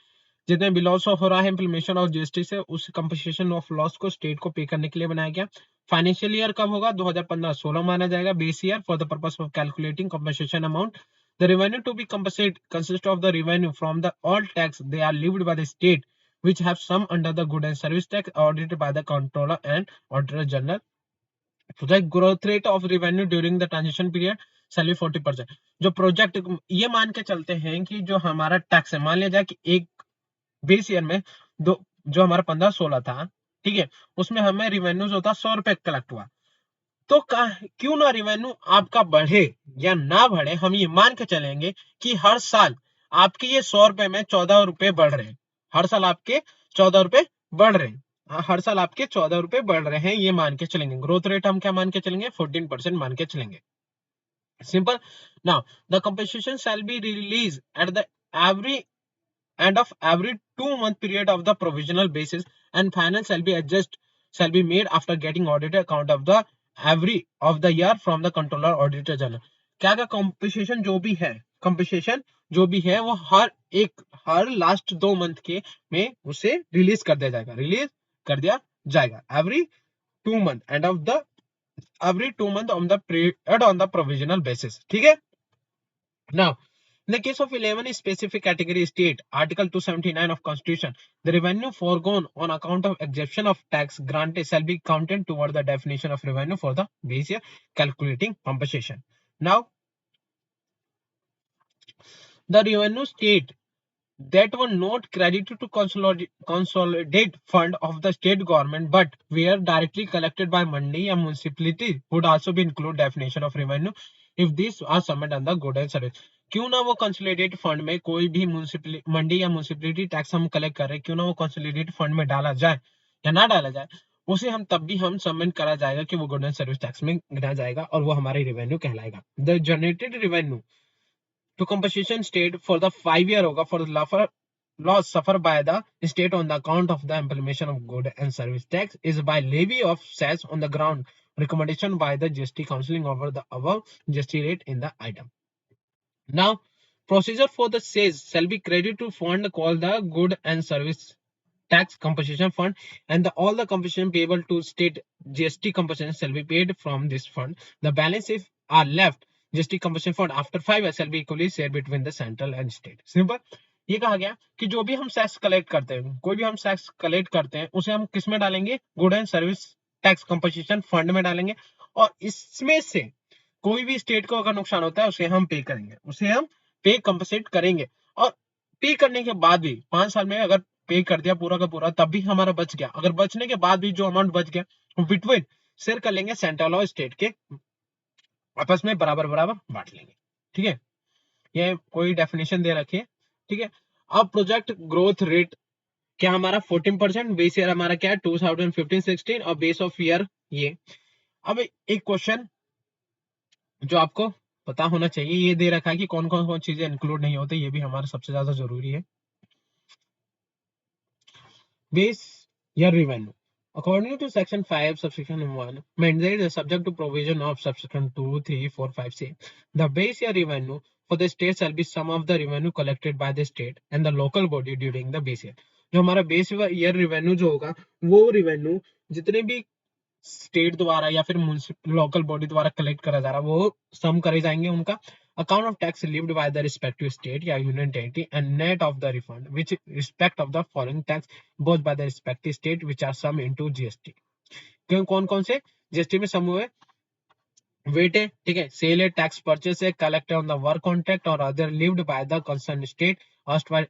जितने भी लॉस हो रहा है इंप्लीमेशन ऑफ जीएसटी से, उस कंपनसेशन ऑफ लॉस को स्टेट को पे करने के लिए बनाया गया। फाइनेंशियल ईयर कब होगा, 2015-16 माना जाएगा base year for the purpose of calculating compensation amount. The revenue to be compensate consist of the revenue from the all tax they are levied by the state which have some under the good and service tax audited by the controller and auditor general. So the growth rate of revenue during the transition period shall be 40%। जो project, ये मान के चलते हैं कि जो हमारा tax है, मान लिया जाए कि एक बेस ईयर में दो, जो हमारा 15-16 था, ठीक है, उसमें हमें रिवेन्यू जो था 100 रुपए कलेक्ट हुआ। तो क्यों ना रिवेन्यू आपका बढ़े या ना बढ़े, हम ये मान के चलेंगे कि हर साल आपके ये 100 रुपए में 14 रुपए बढ़ रहे हैं। हर साल आपके 14 रुपए बढ़ रहे हैं। हर साल आपके 14 रुपए बढ़ रहे हैं, ये मान के चलेंगे। ग्रोथ रेट हम क्या मान के चलेंगे, 14% मान के चलेंगे। Simple. Now the compensation shall be release at the every end of every 2-month period of the provisional basis, and final shall be made after getting audited account of the every of the year from the controller auditor general। क्या क्या compensation जो भी है, compensation जो भी है वो her last 2 month के में उसे रिलीज कर दिया जाएगा, रिलीज कर दिया जाएगा every 2 month, end of the every 2 month on the period on the provisional basis. ठीक है, now in the case of 11 specific category state, Article 279 of Constitution, the revenue foregone on account of exemption of tax granted shall be counted toward the definition of revenue for the base year calculating compensation. Now, the revenue state that were not credited to consolidate fund of the state government but were directly collected by mandi or municipality would also be included definition of revenue if these are summoned under good and service। क्यों ना वो consolidate fund में कोई भी मंडी या municipality tax हम collect कर रहे हैं, क्यों ना वो कंसोलिडेट फंड में डाला जाए या ना डाला जाए, उसे हम तब भी हम सबमिट करा जाएगा कि वो गुड एंड सर्विस टैक्स में गिना जाएगा और वो हमारी रेवेन्यू कहलाएगा। The generated revenue to compensation state for the 5 year होगा for the loss suffered by the state on the account of the implementation of good and service tax is by levy of cess on the ground recommendation by the GST Council over the above GST rate in the item. Now, procedure for the cess shall be credited to fund called the good and service tax compensation fund, and all the compensation payable to state GST compensation shall be paid from this fund. The balance if are left GST compensation fund after 5 years shall be equally shared between the central and state. Simple ये कहा गया कि जो भी हम tax collect करते हैं, कोई भी हम टैक्स कलेक्ट करते हैं, उसे हम किस में डालेंगे? Good and service tax compensation fund में डालेंगे, और इसमें से कोई भी स्टेट को अगर नुकसान होता है उसे हम पे करेंगे, उसे हम पे कंपनसेट करेंगे। और पे करने के बाद भी 5 साल में अगर पे कर दिया पूरा का पूरा, तब भी हमारा बच गया, अगर बचने के बाद भी जो अमाउंट बच गया हम बिटवीन शेयर कर लेंगे, सेंट्रल और स्टेट के आपस में बराबर बराबर बांट लेंगे। ठीक है, ये कोई डेफिनेशन दे रखी है। ठीक है, अब प्रोजेक्ट ग्रोथ रेट क्या हमारा 14%, बेस ईयर हमारा क्या है 2015-16 और बेस ऑफ ईयर ये। अब एक क्वेश्चन जो आपको पता होना चाहिए, ये दे रखा है कि कौन कौन चीजें इंक्लूड नहीं होती, ये भी हमारा सबसे ज्यादा जरूरी है। Base year revenue according to section 5 subsection 1 mandated is subject to provision of subsection 2 3 4 5 6 the base year revenue for the state shall be sum of the revenue collected by the state and the local body during the base year। जो हमारा base year revenue जो होगा, वो revenue जितने भी state द्वारा या फिर लोकल बॉडी द्वारा कलेक्ट करा जा रहा है, वो सम करे जाएंगे उनका account of tax relieved by the respective state या union territory and net of the refund which respect of the foreign tax both by the respective state which are sum into GST। क्यों कौन कौन से GST में सम हुए? Wait है, ठीक है, सेल है, टैक्स परचेस है, collected on the work contract और other levied by the concern state first by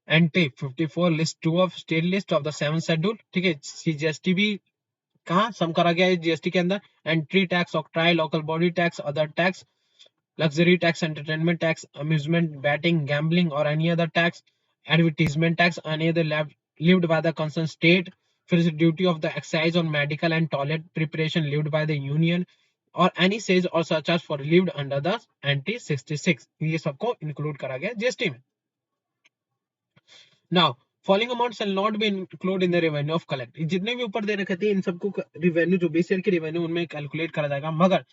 entry 54 list 2 of state list of the 7th schedule. ठीक है, GST भी कहाँ सम करा गया है GST के अंदर, entry tax, octroi, local body tax, other tax, luxury tax, entertainment tax, amusement, betting, gambling, or any other tax, advertisement tax, any other lived by the concerned state, फिर duty of the excise on medical and toilet preparation lived by the union, or any sales or surcharge for lived under the anti 66, ये सबको include करा गया GST में। Now following amount shell not be include in the revenue of collect, जितने भी ऊपर दे रखे थे इन सबको रेवेन्यू जो बेस ईयर की रेवेन्यू उनमें कैलकुलेट करा जाएगा, मगर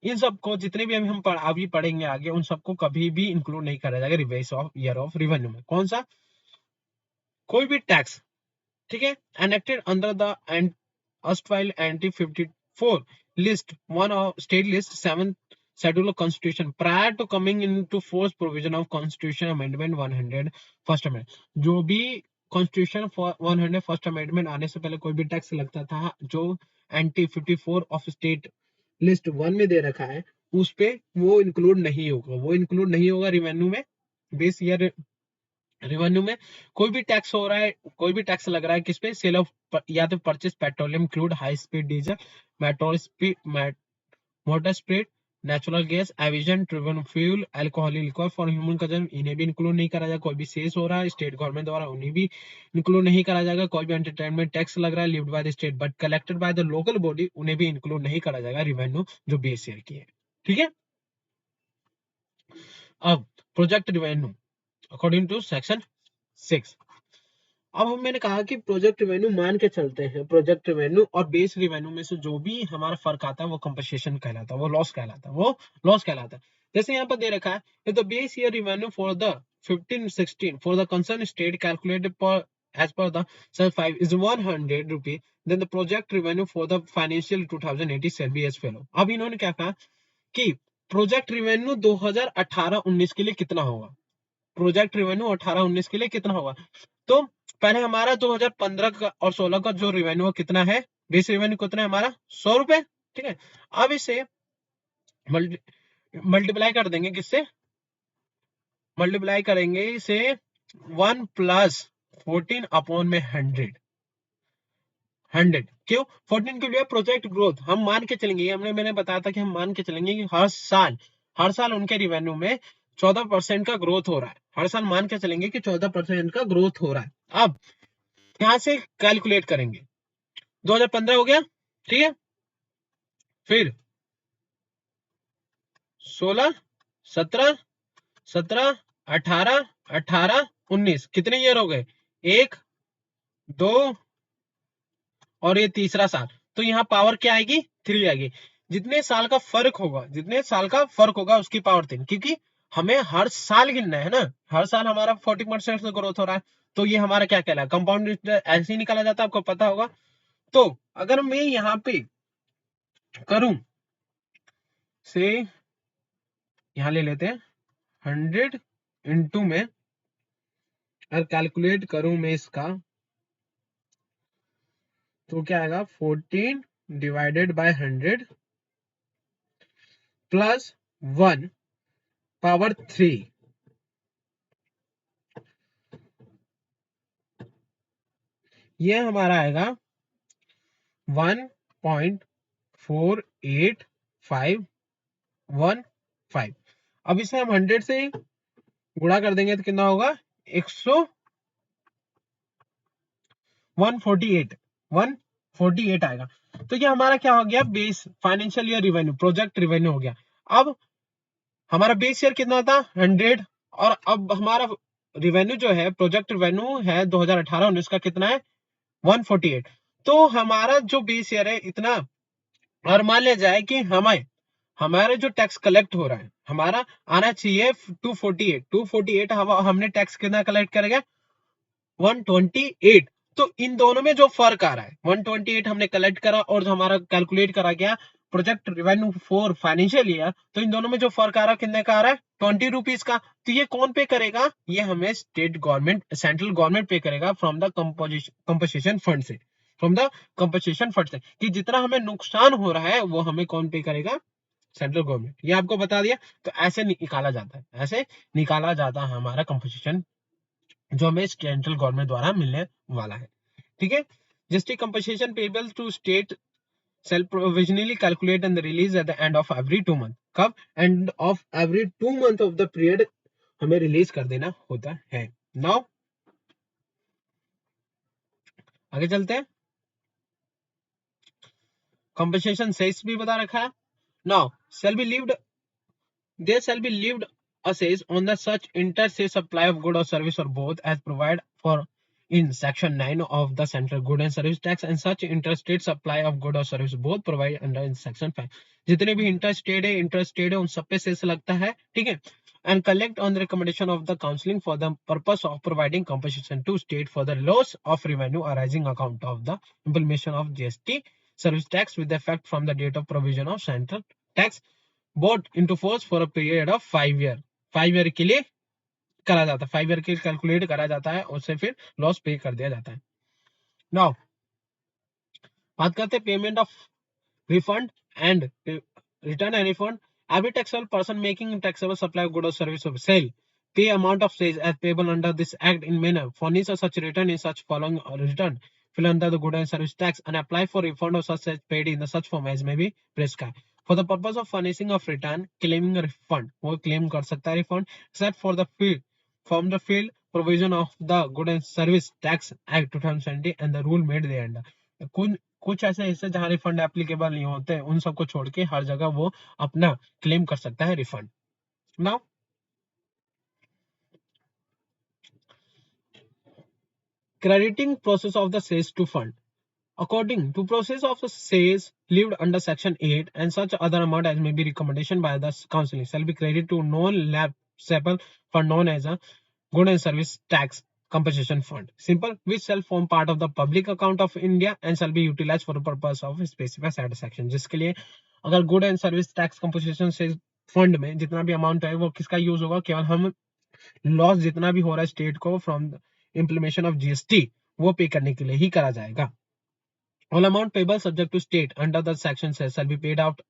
इन सबको जितने भी हम अभी पढ़ेंगे आगे, उन सबको कभी भी इंक्लूड नहीं करा जाएगा रिवेस ऑफ ईयर ऑफ रेवेन्यू में। कौन सा? कोई भी टैक्स, ठीक है, enacted under the erstwhile anti 54 list 1 of state list 7th schedule of constitution prior to coming into force provision of constitution amendment 100 first amendment। जो भी कॉन्स्टिट्यूशन 100 फर्स्ट अमेंडमेंट आने से पहले कोई भी टैक्स लगता था, जो एंटी 54 ऑफ स्टेट लिस्ट 1 में दे रखा है, उस पे वो इंक्लूड नहीं होगा, वो इंक्लूड नहीं होगा रेवेन्यू में। बेस ईयर रेवेन्यू में कोई भी टैक्स हो रहा है, कोई भी टैक्स लग रहा है किस पे? सेल ऑफ या तो purchase petroleum crude, high speed diesel, metro speed motor speed, natural gas, aviation turbine fuel, alcoholic liquid for human consumption, इन्हें भी इंक्लूड नहीं करा जाएगा। कोई भी सेल्स हो रहा है स्टेट गवर्नमेंट द्वारा, उन्हें भी इंक्लूड नहीं करा जाएगा। कोई भी एंटरटेनमेंट टैक्स लग रहा है lived by the state but collected by the local body, उन्हें भी इंक्लूड नहीं करा जाएगा रेवेन्यू जो बेस ईयर की है। ठीक है, अब project revenue according to section 6। अब मैंने कहा कि प्रोजेक्ट रेवेन्यू मान के चलते हैं, प्रोजेक्ट रेवेन्यू और बेस रेवेन्यू में से जो भी हमारा फर्क आता है वो कंपनसेशन कहलाता है, वो लॉस कहलाता है, वो लॉस कहलाता है। जैसे यहाँ पर दे रखा है the base year revenue for the 15-16 for the concern state calculated पर as per the cell 5 is 100 rupee, then the project revenue for the financial 2080 shall be as follow। अब इन्होंने क्या कहा कि प्रोजेक्ट रेवेन्यू 2018-19 के लिए कितना होगा, प्रोजेक्ट रेवेन्यू 18-19 के लिए कितना होगा। तो पहले हमारा 2015 का और 16 का जो रेवेन्यू कितना है, बेस रेवेन्यू कितना है हमारा 100 रुपए। ठीक है, अब इसे मल्टीप्लाई कर देंगे, किससे मल्टीप्लाई करेंगे इसे 1 + 14 अपॉन में 100। क्यों 14 के लिए? प्रोजेक्ट ग्रोथ हम मान के चलेंगे, मैंने बताया था कि हम मान के चलेंगे कि हर साल उनके रेवेन्यू में 14% का ग्रोथ हो रहा है, हर साल मान के चलेंगे कि 14% का ग्रोथ हो रहा है। अब यहां से कैलकुलेट करेंगे, 2015 हो गया, ठीक है, फिर 16, 17, 18, 18, 19 कितने ईयर हो गए? 1, 2 और ये तीसरा साल, तो यहाँ पावर क्या आएगी? 3 आएगी। जितने साल का फर्क होगा, जितने साल का फर्क होगा उसकी पावर 3, क्योंकि हमें हर साल गिनना है ना, हर साल हमारा 40% से ग्रोथ हो रहा है, तो ये हमारा क्या कहला है? कंपाउंड इंटरेस्ट ऐसे ही निकाला जाता है, आपको पता होगा। तो अगर मैं यहाँ पे करूं से, यहाँ ले लेते हैं 100 इंटू में, अगर कैलकुलेट करूं मैं इसका, तो क्या आएगा? 14 डिवाइडेड बाय 100 प्लस 1 पावर 3, ये हमारा आएगा 1.4815। अब इसे हम 100 से गुणा कर देंगे तो कितना होगा? 148 आएगा। तो ये हमारा क्या हो गया? Base financial year revenue, project revenue हो गया। अब हमारा बेस ईयर कितना था? 100, और अब हमारा रिवेन्यू जो है, प्रोजेक्ट रिवेन्यू है 2018-19 का, कितना है? 148। तो हमारा जो बेस ईयर है इतना, और मान लिया जाए कि हमारे जो टैक्स कलेक्ट हो रहा है हमारा आना चाहिए 248। हमने टैक्स कितना कलेक्ट करेगा? 128। तो इन दोनों में जो फर्क आ रहा है, 128 हमने कलेक्ट करा और जो हमारा कैलकुलेट करा गया project revenue for financial year, तो इन दोनों में जो फर्क आ रहा है कितने का आ रहा है? 20 रुपीज का। तो ये कौन पे करेगा? ये हमें स्टेट गवर्नमेंट, सेंट्रल गवर्नमेंट पे करेगा फ्रॉम द कंपोजिशन फंड से, फ्रॉम द कंपोजिशन फंड से, कि जितना हमें नुकसान हो रहा है वो हमें कौन पे करेगा? Central government. ये आपको बता दिया। तो ऐसे निकाला जाता है, ऐसे निकाला जाता है हमारा कंपोजिशन, जो हमें सेंट्रल गवर्नमेंट द्वारा मिलने वाला है। ठीक है। GST compensation payable to state shall provisionally calculate and release at the end of every 2 month. कब? End of every 2 month of the period हमें रिलीज कर देना होता है। नाउ आगे चलते हैं। कंपनसेशन सेस भी बता रखा है। Now shall be lived there shall be lived assess on the such interstate supply of good or service or both as provided for in section 9 of the central good and service tax, and such interstate supply of good or service both provided under in section 5। जितने भी interstate है उन सब पे cess लगता है। ठीक है। and collect on the recommendation of the counseling for the purpose of providing compensation to state for the loss of revenue arising account of the implementation of GST service tax with effect from the date of provision of central tax boat into force for a period of 5 year. 5 year के लिए करा जाता है, 5 year के लिए calculate करा जाता है, उससे फिर लॉस पे कर दिया जाता है। नाउ बात करते हैं payment of refund and return and refund. Every taxable person making taxable supply of good और service of shall pay amount of sales as payable under this act in manner furnish such return in such following return fill under the good and service tax and apply for refund of such as paid in the such form as may be prescribed for the purpose of furnishing of return claiming a refund वो claim कर सकता है refund except for the field from the field provision of the good and service tax act 2020 and the rule made thereunder। कुछ ऐसे हिस्से जहां refund applicable नहीं होते उन सबको छोड़ के हर जगह वो अपना क्लेम कर सकता है refund. Now crediting process of the sales to fund according to process of the sales lived under section 8 and such other amount as may be recommendation by the council shall be credited to non-lapsable fund known as a good and service tax compensation fund simple which shall form part of the public account of India and shall be utilized for the purpose of specified satisfaction। जिसके लिए अगर good and service tax composition से fund में जितना भी amount है वो किसका यूज होगा? केवल हम लॉस जितना भी हो रहा है स्टेट को फ्रॉम इम्प्लीमेशन ऑफ जीएसटी वो पे करने के लिए ही करा जाएगा। All amount payable subject to state under the section shall be paid out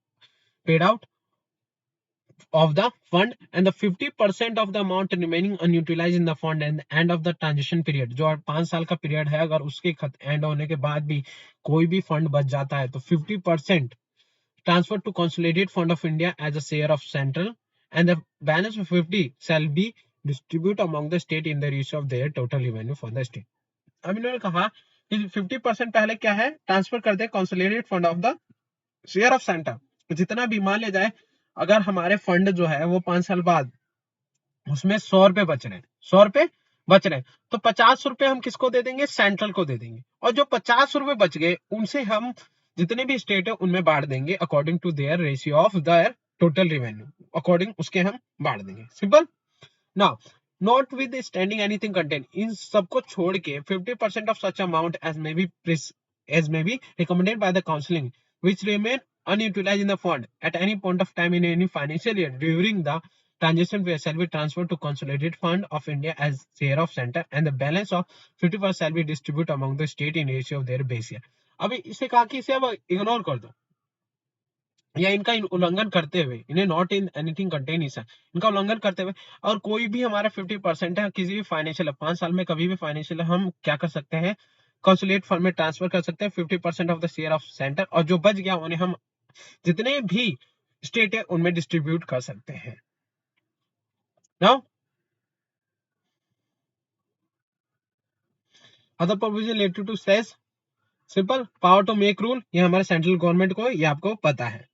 of the fund and the 50% of the amount remaining unutilized in the fund and end of the transition period। जो 5 साल का period है अगर उसके and होने के बाद भी कोई भी फंड बच जाता है तो 50% transfer to consolidated fund of India as a share of central and the balance of 50 shall be distributed among the state in the ratio of their total revenue for the state। अब इन्होंने कहा कि 50% पहले क्या है? Transfer कर दे consolidated fund of the share of centre. जितना भी मान लिया जाए अगर हमारे फंड जो है वो 5 साल बाद उसमें 100 रुपए बच रहे हैं, 100 रुपए बच रहे हैं, तो 50 रुपए हम किसको दे देंगे, सेंट्रल को दे देंगे, और जो 50 रुपए बच गए उनसे हम जितने भी स्टेट है उनमें बांट देंगे according to their ratio of their total revenue, according उसके हम बांट देंगे, सिंपल। नाउ नॉट विद स्टैंडिंग एनीथिंग कंटेंट, इन सबको छोड़ के 50% of such amount as may be recommended by the counselling which remain unutilized in the fund at any point of time in any financial year during the transition period shall be transferred to consolidated fund of India as share of center and the balance of 50% shall be distributed among the state in ratio of their base year। अभी इसे कहा कि इसे अब ignore कर दो या इनका उल्लंघन करते हुए, इन्हें नॉट इन एनीथिंग कंटेन इस इनका उल्लंघन करते हुए, और कोई भी हमारा 50% है किसी भी फाइनेंशियल 5 साल में कभी भी फाइनेंशियल हम क्या कर सकते हैं, कंसोलिडेट फंड में ट्रांसफर कर सकते हैं 50% of the share of centre, और जो बच गया उन्हें हम जितने भी स्टेट है उनमें डिस्ट्रीब्यूट कर सकते हैं। Now other provision related to cess, simple power to make rule, ये हमारे सेंट्रल गवर्नमेंट को, ये आपको पता है।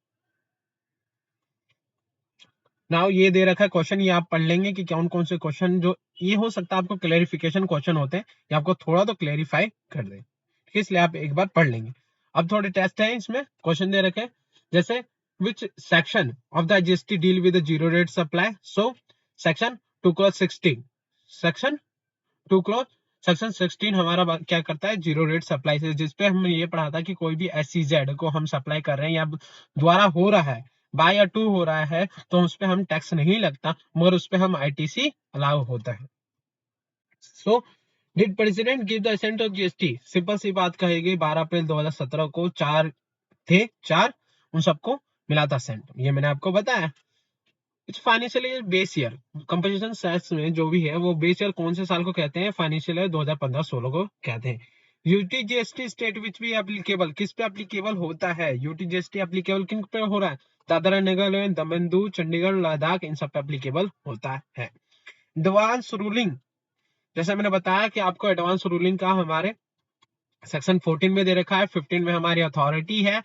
नाउ ये दे रखा है क्वेश्चन, ये आप पढ़ लेंगे कि कौन कौन से क्वेश्चन जो ये हो सकता है आपको क्लेरिफिकेशन क्वेश्चन होते हैं, ये आपको थोड़ा तो क्लेरिफाई कर दे, इसलिए आप एक बार पढ़ लेंगे। अब थोड़े टेस्ट है इसमें, क्वेश्चन दे रखे जैसे which section of the GST deal with zero rate supply, so section 2/16, section 2/16 हमारा क्या करता है, जीरो रेट सप्लाई से, जिसपे हमने ये पढ़ा था कि कोई भी SEZ को हम सप्लाई कर रहे हैं या द्वारा हो रहा है, बाय या टू हो रहा है, तो उस पर हम टैक्स नहीं लगता, मगर उस पर हम ITC अलाउ होता है। So did president give the assent of GST, simple सी बात कहेगी 12 अप्रैल 2017 को 4 थे, 4 उन सबको मिला था असेंट, ये मैंने आपको बताया। It's financial year base year, composition cess में जो भी है वो बेस ईयर कौन से साल को कहते हैं, फाइनेंशियल ईयर 2015-16 को कहते हैं। UTGST स्टेट विच भी एप्लीकेबल, किस पे एप्लीकेबल होता है, UTGST एप्लीकेबल किन पे हो रहा है, दादरा नगर हवेली, दमन, चंडीगढ़, लद्दाख, इन सब पे एप्लीकेबल होता है। एडवांस रूलिंग, जैसे मैंने बताया कि आपको एडवांस रूलिंग का हमारे सेक्शन 14 में दे रखा है, 15 में हमारी अथॉरिटी है,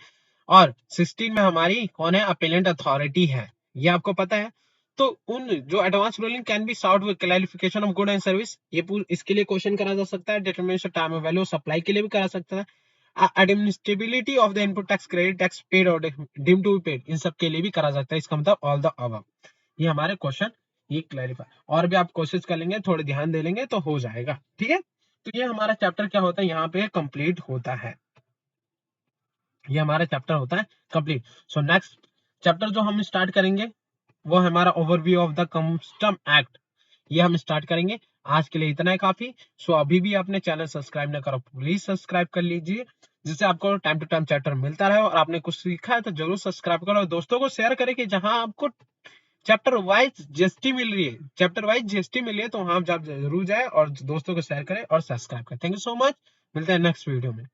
और 16 में हमारी कौन है, अपेलेंट अथॉरिटी है, ये आपको पता है। तो उन जो advance ruling can be solve with clarification of good and service, ये इसके लिए क्वेश्चन करा जा सकता है, determination time of value supply के लिए भी करा सकता है, एडमिनिस्ट्रेबिलिटी of the input tax, credit tax paid और डीम्ड टू बी पेड, इन सब के लिए भी करा सकता है, इसका मतलब ऑल द अबव, ये हमारे क्वेश्चन ये क्लैरिफाई, और भी आप कोशिश कर लेंगे, थोड़े ध्यान दे लेंगे तो हो जाएगा, ठीक है। तो ये हमारा चैप्टर क्या होता है, यहाँ पे कंप्लीट होता है, ये हमारा चैप्टर होता है कंप्लीट। सो नेक्स्ट चैप्टर जो हम स्टार्ट करेंगे वो है हमारा overview of the custom act, ये हम स्टार्ट करेंगे। आज के लिए इतना है काफी। सो अभी भी आपने चैनल सब्सक्राइब ना करो, प्लीज सब्सक्राइब कर लीजिए, जिससे आपको टाइम टू टाइम चैप्टर मिलता रहे, और आपने कुछ सीखा है तो जरूर सब्सक्राइब करो, और दोस्तों को शेयर करें कि जहां आपको चैप्टर वाइज जीएसटी मिल रही है, चैप्टर वाइज जीएसटी मिल रही है, तो वहां आप जरूर जाए और दोस्तों को शेयर करें और सब्सक्राइब करें। थैंक यू सो मच, मिलते हैं नेक्स्ट वीडियो में।